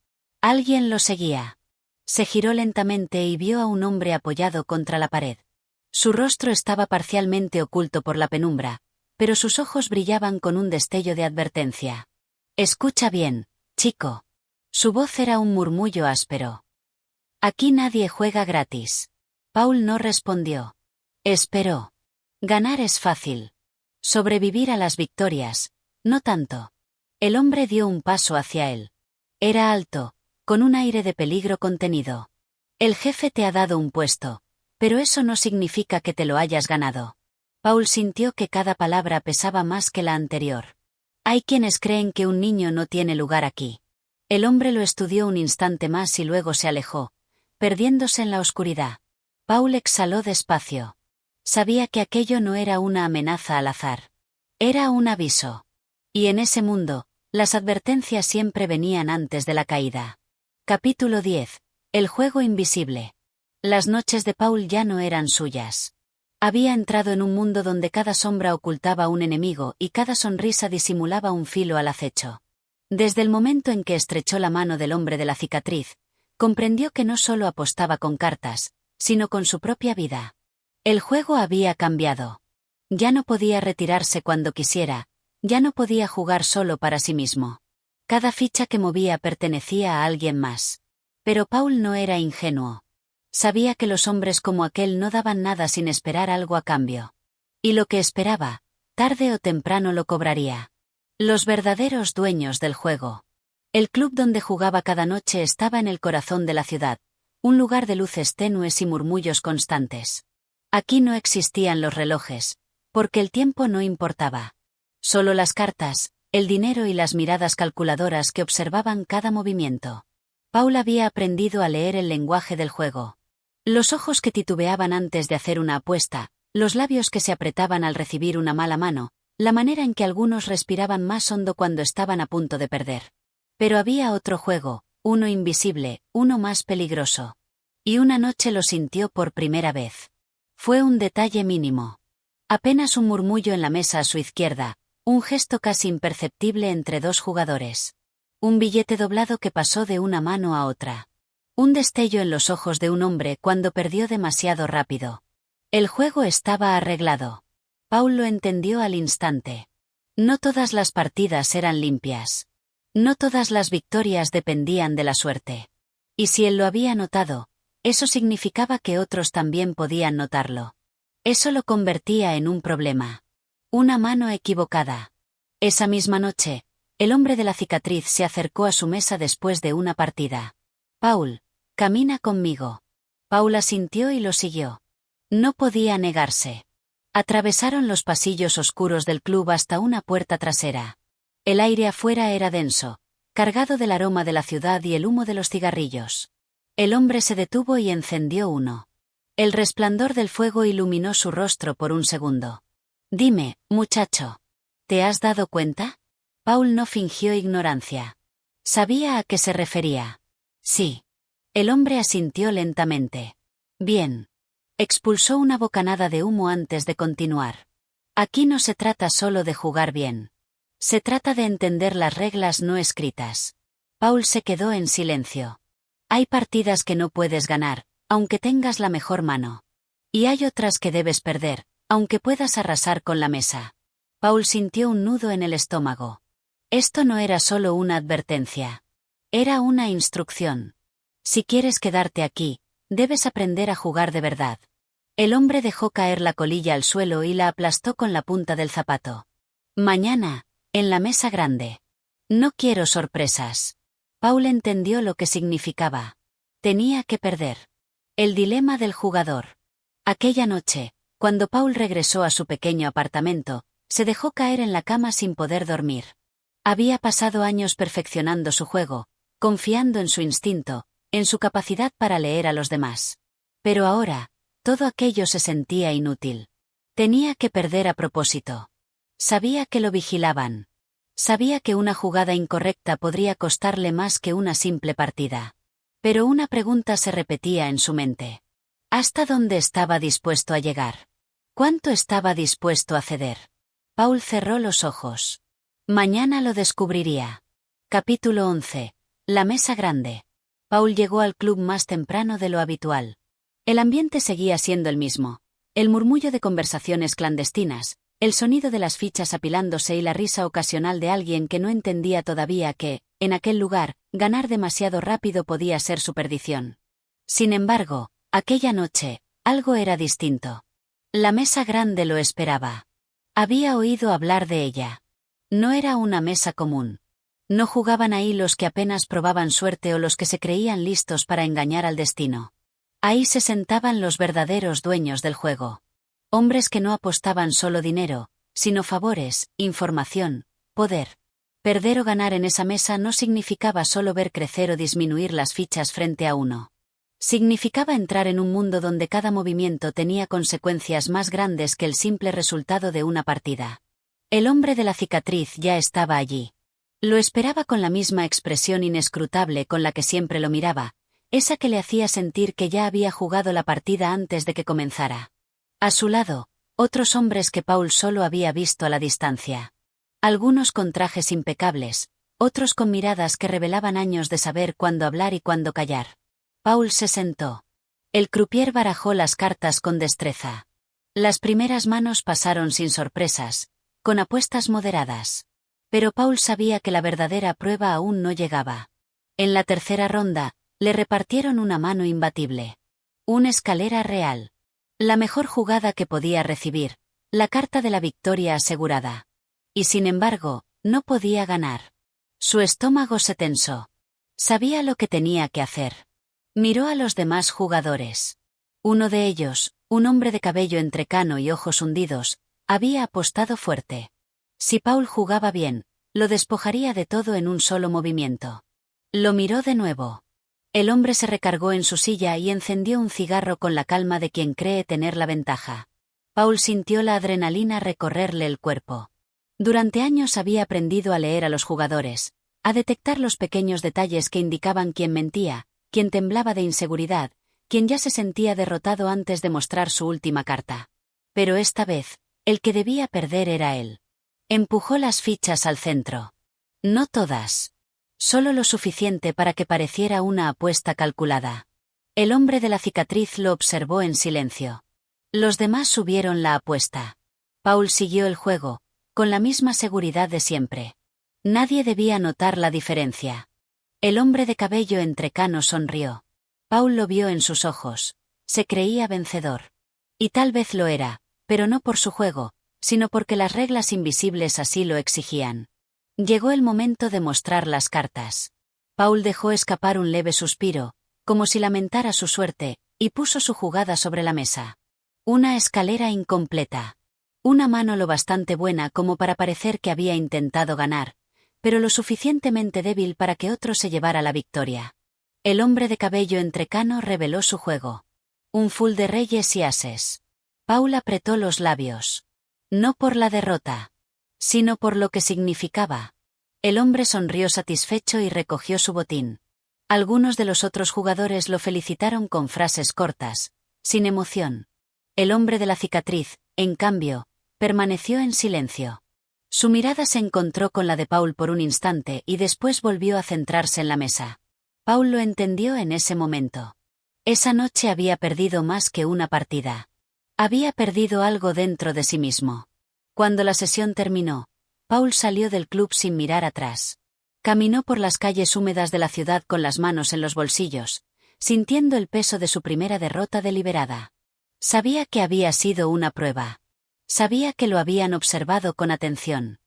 Alguien lo seguía. Se giró lentamente y vio a un hombre apoyado contra la pared. Su rostro estaba parcialmente oculto por la penumbra, pero sus ojos brillaban con un destello de advertencia. Escucha bien, chico. Su voz era un murmullo áspero. Aquí nadie juega gratis. Paul no respondió. Esperó. Ganar es fácil. Sobrevivir a las victorias, No tanto. El hombre dio un paso hacia él. Era alto, con un aire de peligro contenido. El jefe te ha dado un puesto, pero eso no significa que te lo hayas ganado. Paul sintió que cada palabra pesaba más que la anterior. Hay quienes creen que un niño no tiene lugar aquí. El hombre lo estudió un instante más y luego se alejó, perdiéndose en la oscuridad. Paul exhaló despacio. Sabía que aquello no era una amenaza al azar. Era un aviso. Y en ese mundo, las advertencias siempre venían antes de la caída. Capítulo 10. El juego invisible. Las noches de Paul ya no eran suyas. Había entrado en un mundo donde cada sombra ocultaba un enemigo y cada sonrisa disimulaba un filo al acecho. Desde el momento en que estrechó la mano del hombre de la cicatriz, comprendió que no solo apostaba con cartas, sino con su propia vida. El juego había cambiado. Ya no podía retirarse cuando quisiera, ya no podía jugar solo para sí mismo. Cada ficha que movía pertenecía a alguien más. Pero Paul no era ingenuo. Sabía que los hombres como aquel no daban nada sin esperar algo a cambio. Y lo que esperaba, tarde o temprano lo cobraría. Los verdaderos dueños del juego. El club donde jugaba cada noche estaba en el corazón de la ciudad, un lugar de luces tenues y murmullos constantes. Aquí no existían los relojes, porque el tiempo no importaba. Solo las cartas, el dinero y las miradas calculadoras que observaban cada movimiento. Paul había aprendido a leer el lenguaje del juego. Los ojos que titubeaban antes de hacer una apuesta, los labios que se apretaban al recibir una mala mano, la manera en que algunos respiraban más hondo cuando estaban a punto de perder. Pero había otro juego, uno invisible, uno más peligroso. Y una noche lo sintió por primera vez. Fue un detalle mínimo. Apenas un murmullo en la mesa a su izquierda, un gesto casi imperceptible entre dos jugadores. Un billete doblado que pasó de una mano a otra. Un destello en los ojos de un hombre cuando perdió demasiado rápido. El juego estaba arreglado. Paul lo entendió al instante. No todas las partidas eran limpias. No todas las victorias dependían de la suerte. Y si él lo había notado, eso significaba que otros también podían notarlo. Eso lo convertía en un problema. Una mano equivocada. Esa misma noche, el hombre de la cicatriz se acercó a su mesa después de una partida. Paul, camina conmigo. Paul asintió y lo siguió. No podía negarse. Atravesaron los pasillos oscuros del club hasta una puerta trasera. El aire afuera era denso, cargado del aroma de la ciudad y el humo de los cigarrillos. El hombre se detuvo y encendió uno. El resplandor del fuego iluminó su rostro por un segundo. Dime, muchacho, ¿te has dado cuenta? Paul no fingió ignorancia. Sabía a qué se refería. Sí. El hombre asintió lentamente. Bien. Expulsó una bocanada de humo antes de continuar. Aquí no se trata solo de jugar bien. Se trata de entender las reglas no escritas. Paul se quedó en silencio. Hay partidas que no puedes ganar, aunque tengas la mejor mano. Y hay otras que debes perder, aunque puedas arrasar con la mesa. Paul sintió un nudo en el estómago. Esto no era solo una advertencia. Era una instrucción. Si quieres quedarte aquí, debes aprender a jugar de verdad. El hombre dejó caer la colilla al suelo y la aplastó con la punta del zapato. Mañana, en la mesa grande. No quiero sorpresas. Paul entendió lo que significaba. Tenía que perder. El dilema del jugador. Aquella noche, cuando Paul regresó a su pequeño apartamento, se dejó caer en la cama sin poder dormir. Había pasado años perfeccionando su juego, confiando en su instinto, en su capacidad para leer a los demás. Pero ahora, todo aquello se sentía inútil. Tenía que perder a propósito. Sabía que lo vigilaban. Sabía que una jugada incorrecta podría costarle más que una simple partida. Pero una pregunta se repetía en su mente. ¿Hasta dónde estaba dispuesto a llegar? ¿Cuánto estaba dispuesto a ceder? Paul cerró los ojos. Mañana lo descubriría. Capítulo 11. La mesa grande. Paul llegó al club más temprano de lo habitual. El ambiente seguía siendo el mismo. El murmullo de conversaciones clandestinas, el sonido de las fichas apilándose y la risa ocasional de alguien que no entendía todavía que, en aquel lugar, ganar demasiado rápido podía ser su perdición. Sin embargo, aquella noche, algo era distinto. La mesa grande lo esperaba. Había oído hablar de ella. No era una mesa común. No jugaban ahí los que apenas probaban suerte o los que se creían listos para engañar al destino. Ahí se sentaban los verdaderos dueños del juego. Hombres que no apostaban solo dinero, sino favores, información, poder. Perder o ganar en esa mesa no significaba solo ver crecer o disminuir las fichas frente a uno. Significaba entrar en un mundo donde cada movimiento tenía consecuencias más grandes que el simple resultado de una partida. El hombre de la cicatriz ya estaba allí. Lo esperaba con la misma expresión inescrutable con la que siempre lo miraba, esa que le hacía sentir que ya había jugado la partida antes de que comenzara. A su lado, otros hombres que Paul solo había visto a la distancia. Algunos con trajes impecables, otros con miradas que revelaban años de saber cuándo hablar y cuándo callar. Paul se sentó. El croupier barajó las cartas con destreza. Las primeras manos pasaron sin sorpresas, con apuestas moderadas. Pero Paul sabía que la verdadera prueba aún no llegaba. En la tercera ronda, le repartieron una mano imbatible. Una escalera real. La mejor jugada que podía recibir, la carta de la victoria asegurada. Y sin embargo, no podía ganar. Su estómago se tensó. Sabía lo que tenía que hacer. Miró a los demás jugadores. Uno de ellos, un hombre de cabello entrecano y ojos hundidos, había apostado fuerte. Si Paul jugaba bien, lo despojaría de todo en un solo movimiento. Lo miró de nuevo. El hombre se recargó en su silla y encendió un cigarro con la calma de quien cree tener la ventaja. Paul sintió la adrenalina recorrerle el cuerpo. Durante años había aprendido a leer a los jugadores, a detectar los pequeños detalles que indicaban quién mentía, quién temblaba de inseguridad, quién ya se sentía derrotado antes de mostrar su última carta. Pero esta vez, el que debía perder era él. Empujó las fichas al centro. No todas. Solo lo suficiente para que pareciera una apuesta calculada. El hombre de la cicatriz lo observó en silencio. Los demás subieron la apuesta. Paul siguió el juego, con la misma seguridad de siempre. Nadie debía notar la diferencia. El hombre de cabello entrecano sonrió. Paul lo vio en sus ojos. Se creía vencedor. Y tal vez lo era, pero no por su juego, sino porque las reglas invisibles así lo exigían. Llegó el momento de mostrar las cartas. Paul dejó escapar un leve suspiro, como si lamentara su suerte, y puso su jugada sobre la mesa. Una escalera incompleta. Una mano lo bastante buena como para parecer que había intentado ganar, pero lo suficientemente débil para que otro se llevara la victoria. El hombre de cabello entrecano reveló su juego. Un full de reyes y ases. Paul apretó los labios. No por la derrota, sino por lo que significaba. El hombre sonrió satisfecho y recogió su botín. Algunos de los otros jugadores lo felicitaron con frases cortas, sin emoción. El hombre de la cicatriz, en cambio, permaneció en silencio. Su mirada se encontró con la de Paul por un instante y después volvió a centrarse en la mesa. Paul lo entendió en ese momento. Esa noche había perdido más que una partida. Había perdido algo dentro de sí mismo. Cuando la sesión terminó, Paul salió del club sin mirar atrás. Caminó por las calles húmedas de la ciudad con las manos en los bolsillos, sintiendo el peso de su primera derrota deliberada. Sabía que había sido una prueba. Sabía que lo habían observado con atención.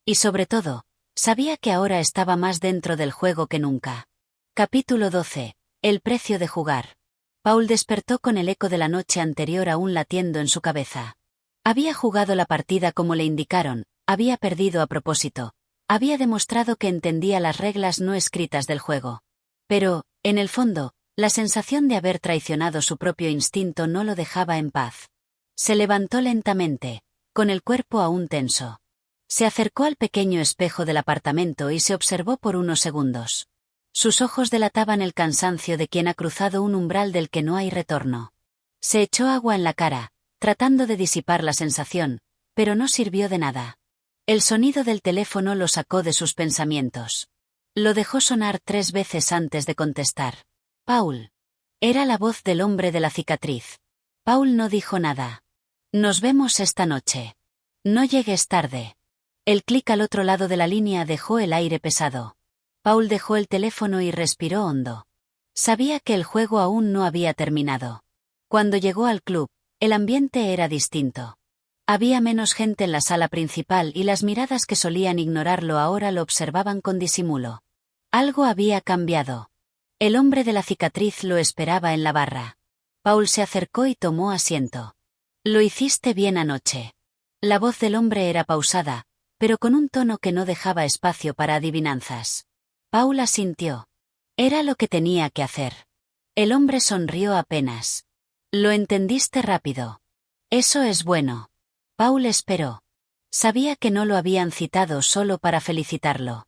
Y sobre todo, sabía que ahora estaba más dentro del juego que nunca. Capítulo 12. El precio de jugar. Paul despertó con el eco de la noche anterior aún latiendo en su cabeza. Había jugado la partida como le indicaron, había perdido a propósito, había demostrado que entendía las reglas no escritas del juego. Pero, en el fondo, la sensación de haber traicionado su propio instinto no lo dejaba en paz. Se levantó lentamente, con el cuerpo aún tenso. Se acercó al pequeño espejo del apartamento y se observó por unos segundos. Sus ojos delataban el cansancio de quien ha cruzado un umbral del que no hay retorno. Se echó agua en la cara, tratando de disipar la sensación, pero no sirvió de nada. El sonido del teléfono lo sacó de sus pensamientos. Lo dejó sonar 3 veces antes de contestar. Paul. Era la voz del hombre de la cicatriz. Paul no dijo nada. Nos vemos esta noche. No llegues tarde. El clic al otro lado de la línea dejó el aire pesado. Paul dejó el teléfono y respiró hondo. Sabía que el juego aún no había terminado. Cuando llegó al club, el ambiente era distinto. Había menos gente en la sala principal y las miradas que solían ignorarlo ahora lo observaban con disimulo. Algo había cambiado. El hombre de la cicatriz lo esperaba en la barra. Paul se acercó y tomó asiento. «Lo hiciste bien anoche». La voz del hombre era pausada, pero con un tono que no dejaba espacio para adivinanzas. Paul asintió. Era lo que tenía que hacer. El hombre sonrió apenas. «Lo entendiste rápido. Eso es bueno». Paul esperó. Sabía que no lo habían citado solo para felicitarlo.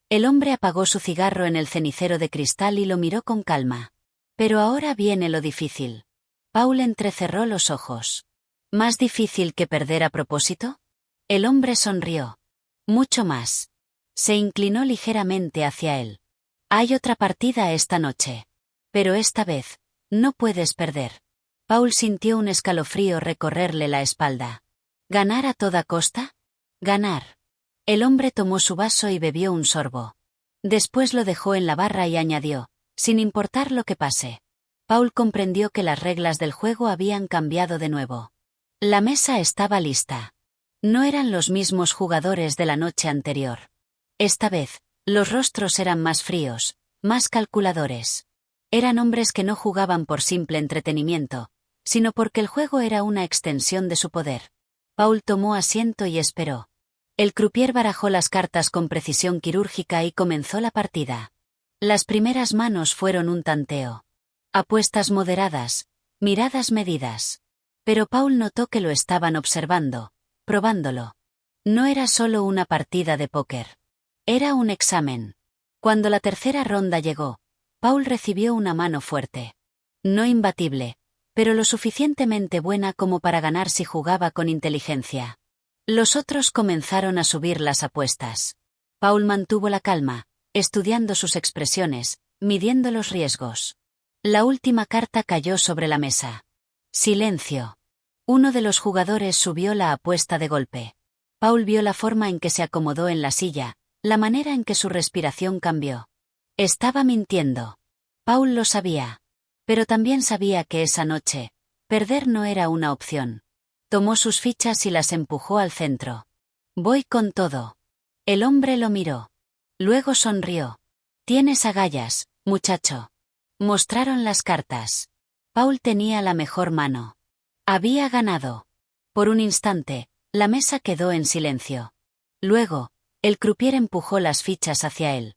El hombre apagó su cigarro en el cenicero de cristal y lo miró con calma. Pero ahora viene lo difícil. Paul entrecerró los ojos. ¿Más difícil que perder a propósito? El hombre sonrió. Mucho más. Se inclinó ligeramente hacia él. Hay otra partida esta noche. Pero esta vez, no puedes perder. Paul sintió un escalofrío recorrerle la espalda. ¿Ganar a toda costa? Ganar. El hombre tomó su vaso y bebió un sorbo. Después lo dejó en la barra y añadió, sin importar lo que pase. Paul comprendió que las reglas del juego habían cambiado de nuevo. La mesa estaba lista. No eran los mismos jugadores de la noche anterior. Esta vez, los rostros eran más fríos, más calculadores. Eran hombres que no jugaban por simple entretenimiento, sino porque el juego era una extensión de su poder. Paul tomó asiento y esperó. El croupier barajó las cartas con precisión quirúrgica y comenzó la partida. Las primeras manos fueron un tanteo. Apuestas moderadas, miradas medidas. Pero Paul notó que lo estaban observando, probándolo. No era solo una partida de póker. Era un examen. Cuando la tercera ronda llegó, Paul recibió una mano fuerte. No imbatible, pero lo suficientemente buena como para ganar si jugaba con inteligencia. Los otros comenzaron a subir las apuestas. Paul mantuvo la calma, estudiando sus expresiones, midiendo los riesgos. La última carta cayó sobre la mesa. Silencio. Uno de los jugadores subió la apuesta de golpe. Paul vio la forma en que se acomodó en la silla, la manera en que su respiración cambió. Estaba mintiendo. Paul lo sabía. Pero también sabía que esa noche, perder no era una opción. Tomó sus fichas y las empujó al centro. «Voy con todo». El hombre lo miró. Luego sonrió. «Tienes agallas, muchacho». Mostraron las cartas. Paul tenía la mejor mano. Había ganado. Por un instante, la mesa quedó en silencio. Luego, el croupier empujó las fichas hacia él.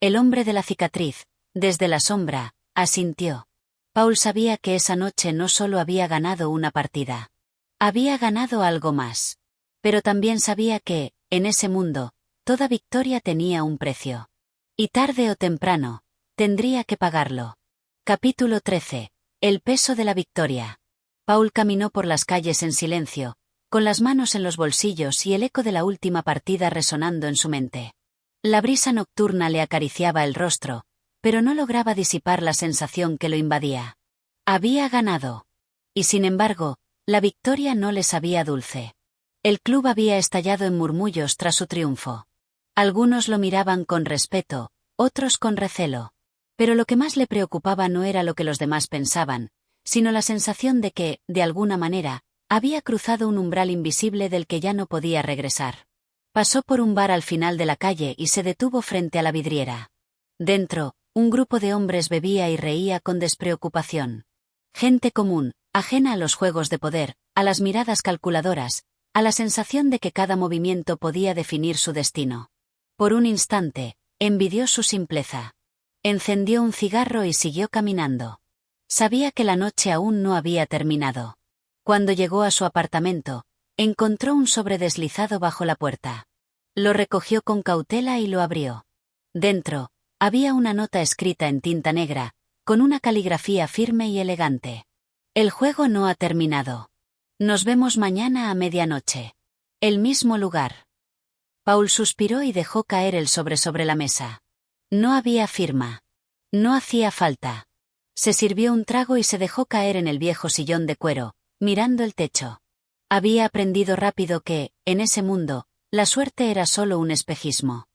El hombre de la cicatriz, desde la sombra, asintió. Paul sabía que esa noche no solo había ganado una partida. Había ganado algo más. Pero también sabía que, en ese mundo, toda victoria tenía un precio. Y tarde o temprano, tendría que pagarlo. Capítulo 13. El peso de la victoria. Paul caminó por las calles en silencio, con las manos en los bolsillos y el eco de la última partida resonando en su mente. La brisa nocturna le acariciaba el rostro, pero no lograba disipar la sensación que lo invadía. Había ganado. Y sin embargo, la victoria no le sabía dulce. El club había estallado en murmullos tras su triunfo. Algunos lo miraban con respeto, otros con recelo. Pero lo que más le preocupaba no era lo que los demás pensaban, sino la sensación de que, de alguna manera, había cruzado un umbral invisible del que ya no podía regresar. Pasó por un bar al final de la calle y se detuvo frente a la vidriera. Dentro, un grupo de hombres bebía y reía con despreocupación. Gente común, ajena a los juegos de poder, a las miradas calculadoras, a la sensación de que cada movimiento podía definir su destino. Por un instante, envidió su simpleza. Encendió un cigarro y siguió caminando. Sabía que la noche aún no había terminado. Cuando llegó a su apartamento, encontró un sobre deslizado bajo la puerta. Lo recogió con cautela y lo abrió. Dentro, había una nota escrita en tinta negra, con una caligrafía firme y elegante. El juego no ha terminado. Nos vemos mañana a medianoche. El mismo lugar. Paul suspiró y dejó caer el sobre la mesa. No había firma. No hacía falta. Se sirvió un trago y se dejó caer en el viejo sillón de cuero, mirando el techo. Había aprendido rápido que, en ese mundo, la suerte era solo un espejismo.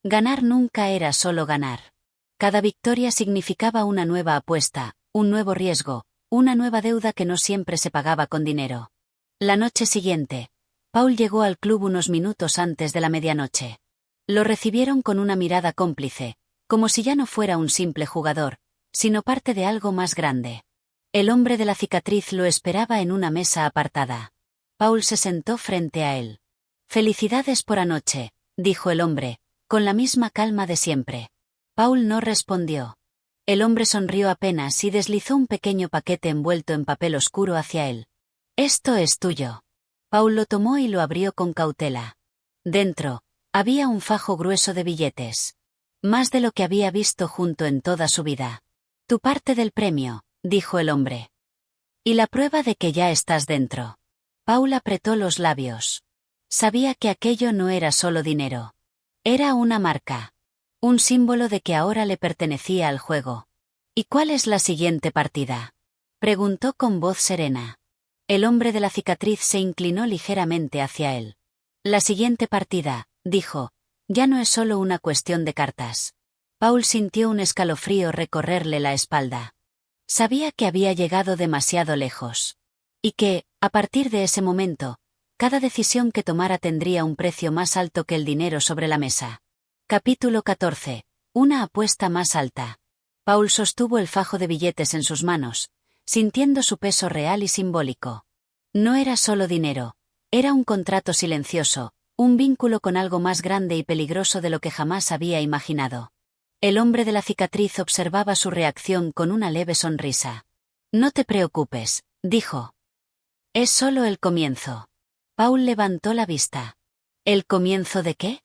Ganar nunca era solo ganar. Cada victoria significaba una nueva apuesta, un nuevo riesgo, una nueva deuda que no siempre se pagaba con dinero. La noche siguiente, Paul llegó al club unos minutos antes de la medianoche. Lo recibieron con una mirada cómplice, como si ya no fuera un simple jugador, sino parte de algo más grande. El hombre de la cicatriz lo esperaba en una mesa apartada. Paul se sentó frente a él. «Felicidades por anoche», dijo el hombre, con la misma calma de siempre. Paul no respondió. El hombre sonrió apenas y deslizó un pequeño paquete envuelto en papel oscuro hacia él. «Esto es tuyo». Paul lo tomó y lo abrió con cautela. Dentro, había un fajo grueso de billetes. Más de lo que había visto junto en toda su vida. «Tu parte del premio», dijo el hombre. «Y la prueba de que ya estás dentro». Paul apretó los labios. Sabía que aquello no era solo dinero. Era una marca. Un símbolo de que ahora le pertenecía al juego. «¿Y cuál es la siguiente partida?», preguntó con voz serena. El hombre de la cicatriz se inclinó ligeramente hacia él. «La siguiente partida», dijo, «ya no es solo una cuestión de cartas». Paul sintió un escalofrío recorrerle la espalda. Sabía que había llegado demasiado lejos. Y que, a partir de ese momento, cada decisión que tomara tendría un precio más alto que el dinero sobre la mesa. Capítulo 14. Una apuesta más alta. Paul sostuvo el fajo de billetes en sus manos, sintiendo su peso real y simbólico. No era solo dinero, era un contrato silencioso, un vínculo con algo más grande y peligroso de lo que jamás había imaginado. El hombre de la cicatriz observaba su reacción con una leve sonrisa. «No te preocupes», dijo. «Es solo el comienzo». Paul levantó la vista. ¿El comienzo de qué?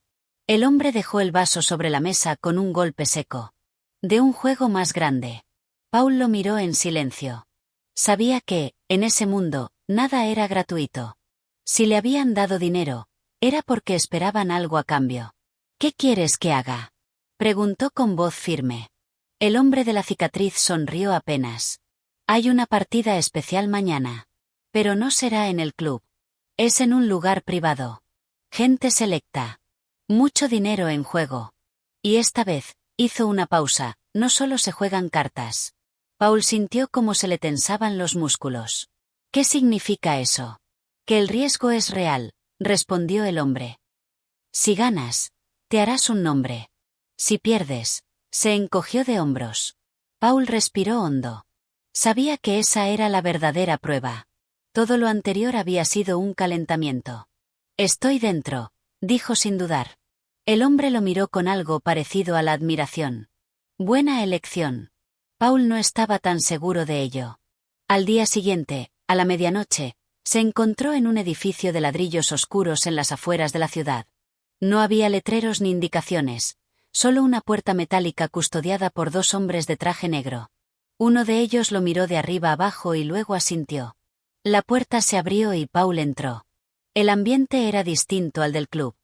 El hombre dejó el vaso sobre la mesa con un golpe seco. «De un juego más grande». Paul lo miró en silencio. Sabía que, en ese mundo, nada era gratuito. Si le habían dado dinero, era porque esperaban algo a cambio. «¿Qué quieres que haga?», preguntó con voz firme. El hombre de la cicatriz sonrió apenas. «Hay una partida especial mañana. Pero no será en el club. Es en un lugar privado. Gente selecta. Mucho dinero en juego. Y esta vez», hizo una pausa, «no solo se juegan cartas». Paul sintió cómo se le tensaban los músculos. «¿Qué significa eso?». «Que el riesgo es real», respondió el hombre. «Si ganas, te harás un nombre. Si pierdes», se encogió de hombros. Paul respiró hondo. Sabía que esa era la verdadera prueba. Todo lo anterior había sido un calentamiento. «Estoy dentro», dijo sin dudar. El hombre lo miró con algo parecido a la admiración. «Buena elección». Paul no estaba tan seguro de ello. Al día siguiente, a la medianoche, se encontró en un edificio de ladrillos oscuros en las afueras de la ciudad. No había letreros ni indicaciones, solo una puerta metálica custodiada por dos hombres de traje negro. Uno de ellos lo miró de arriba abajo y luego asintió. La puerta se abrió y Paul entró. El ambiente era distinto al del club.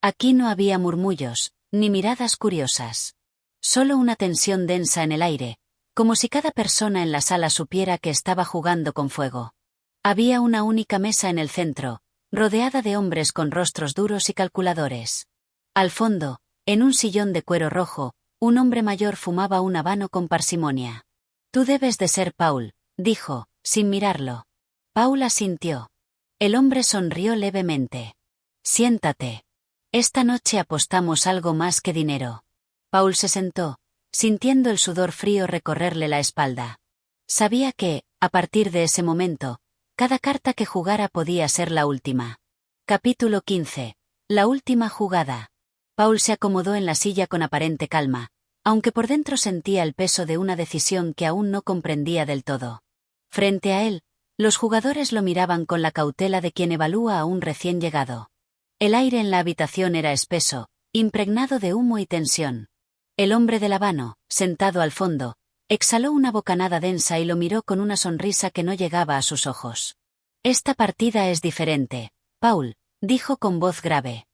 Aquí no había murmullos, ni miradas curiosas. Solo una tensión densa en el aire, como si cada persona en la sala supiera que estaba jugando con fuego. Había una única mesa en el centro, rodeada de hombres con rostros duros y calculadores. Al fondo, en un sillón de cuero rojo, un hombre mayor fumaba un habano con parsimonia. «Tú debes de ser Paul», dijo, sin mirarlo. Paul asintió. El hombre sonrió levemente. «Siéntate. Esta noche apostamos algo más que dinero». Paul se sentó, sintiendo el sudor frío recorrerle la espalda. Sabía que, a partir de ese momento, cada carta que jugara podía ser la última. Capítulo 15. La última jugada. Paul se acomodó en la silla con aparente calma, aunque por dentro sentía el peso de una decisión que aún no comprendía del todo. Frente a él, los jugadores lo miraban con la cautela de quien evalúa a un recién llegado. El aire en la habitación era espeso, impregnado de humo y tensión. El hombre del habano, sentado al fondo, exhaló una bocanada densa y lo miró con una sonrisa que no llegaba a sus ojos. «Esta partida es diferente, Paul», dijo con voz grave.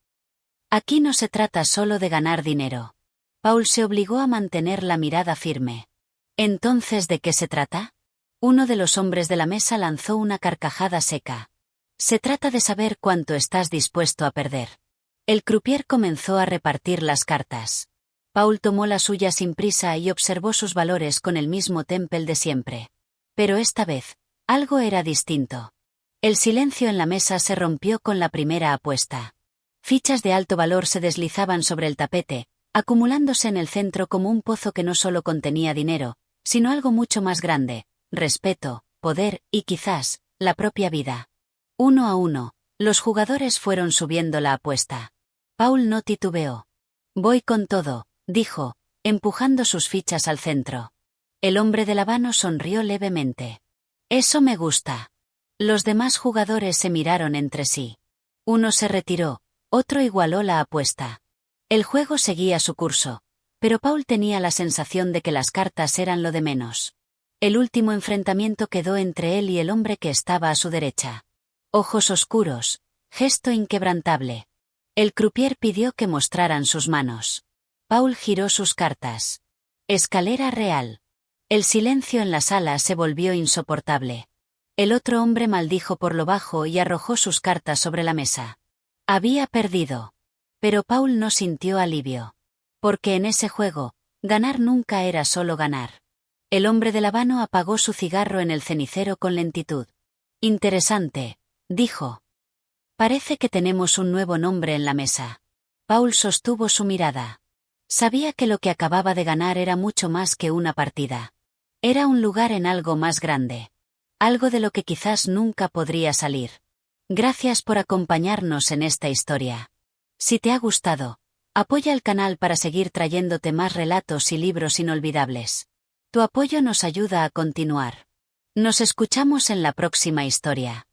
«Aquí no se trata solo de ganar dinero». Paul se obligó a mantener la mirada firme. «¿Entonces de qué se trata?». Uno de los hombres de la mesa lanzó una carcajada seca. «Se trata de saber cuánto estás dispuesto a perder». El croupier comenzó a repartir las cartas. Paul tomó la suya sin prisa y observó sus valores con el mismo tempel de siempre. Pero esta vez, algo era distinto. El silencio en la mesa se rompió con la primera apuesta. Fichas de alto valor se deslizaban sobre el tapete, acumulándose en el centro como un pozo que no solo contenía dinero, sino algo mucho más grande: respeto, poder y quizás, la propia vida. 1 a 1, los jugadores fueron subiendo la apuesta. Paul no titubeó. Voy con todo, dijo, empujando sus fichas al centro. El hombre del habano sonrió levemente. Eso me gusta. Los demás jugadores se miraron entre sí. Uno se retiró, otro igualó la apuesta. El juego seguía su curso, pero Paul tenía la sensación de que las cartas eran lo de menos. El último enfrentamiento quedó entre él y el hombre que estaba a su derecha. Ojos oscuros, gesto inquebrantable. El croupier pidió que mostraran sus manos. Paul giró sus cartas. Escalera real. El silencio en la sala se volvió insoportable. El otro hombre maldijo por lo bajo y arrojó sus cartas sobre la mesa. Había perdido. Pero Paul no sintió alivio. Porque en ese juego, ganar nunca era solo ganar. El hombre del habano apagó su cigarro en el cenicero con lentitud. Interesante, dijo. Parece que tenemos un nuevo nombre en la mesa. Paul sostuvo su mirada. Sabía que lo que acababa de ganar era mucho más que una partida. Era un lugar en algo más grande. Algo de lo que quizás nunca podría salir. Gracias por acompañarnos en esta historia. Si te ha gustado, apoya el canal para seguir trayéndote más relatos y libros inolvidables. Tu apoyo nos ayuda a continuar. Nos escuchamos en la próxima historia.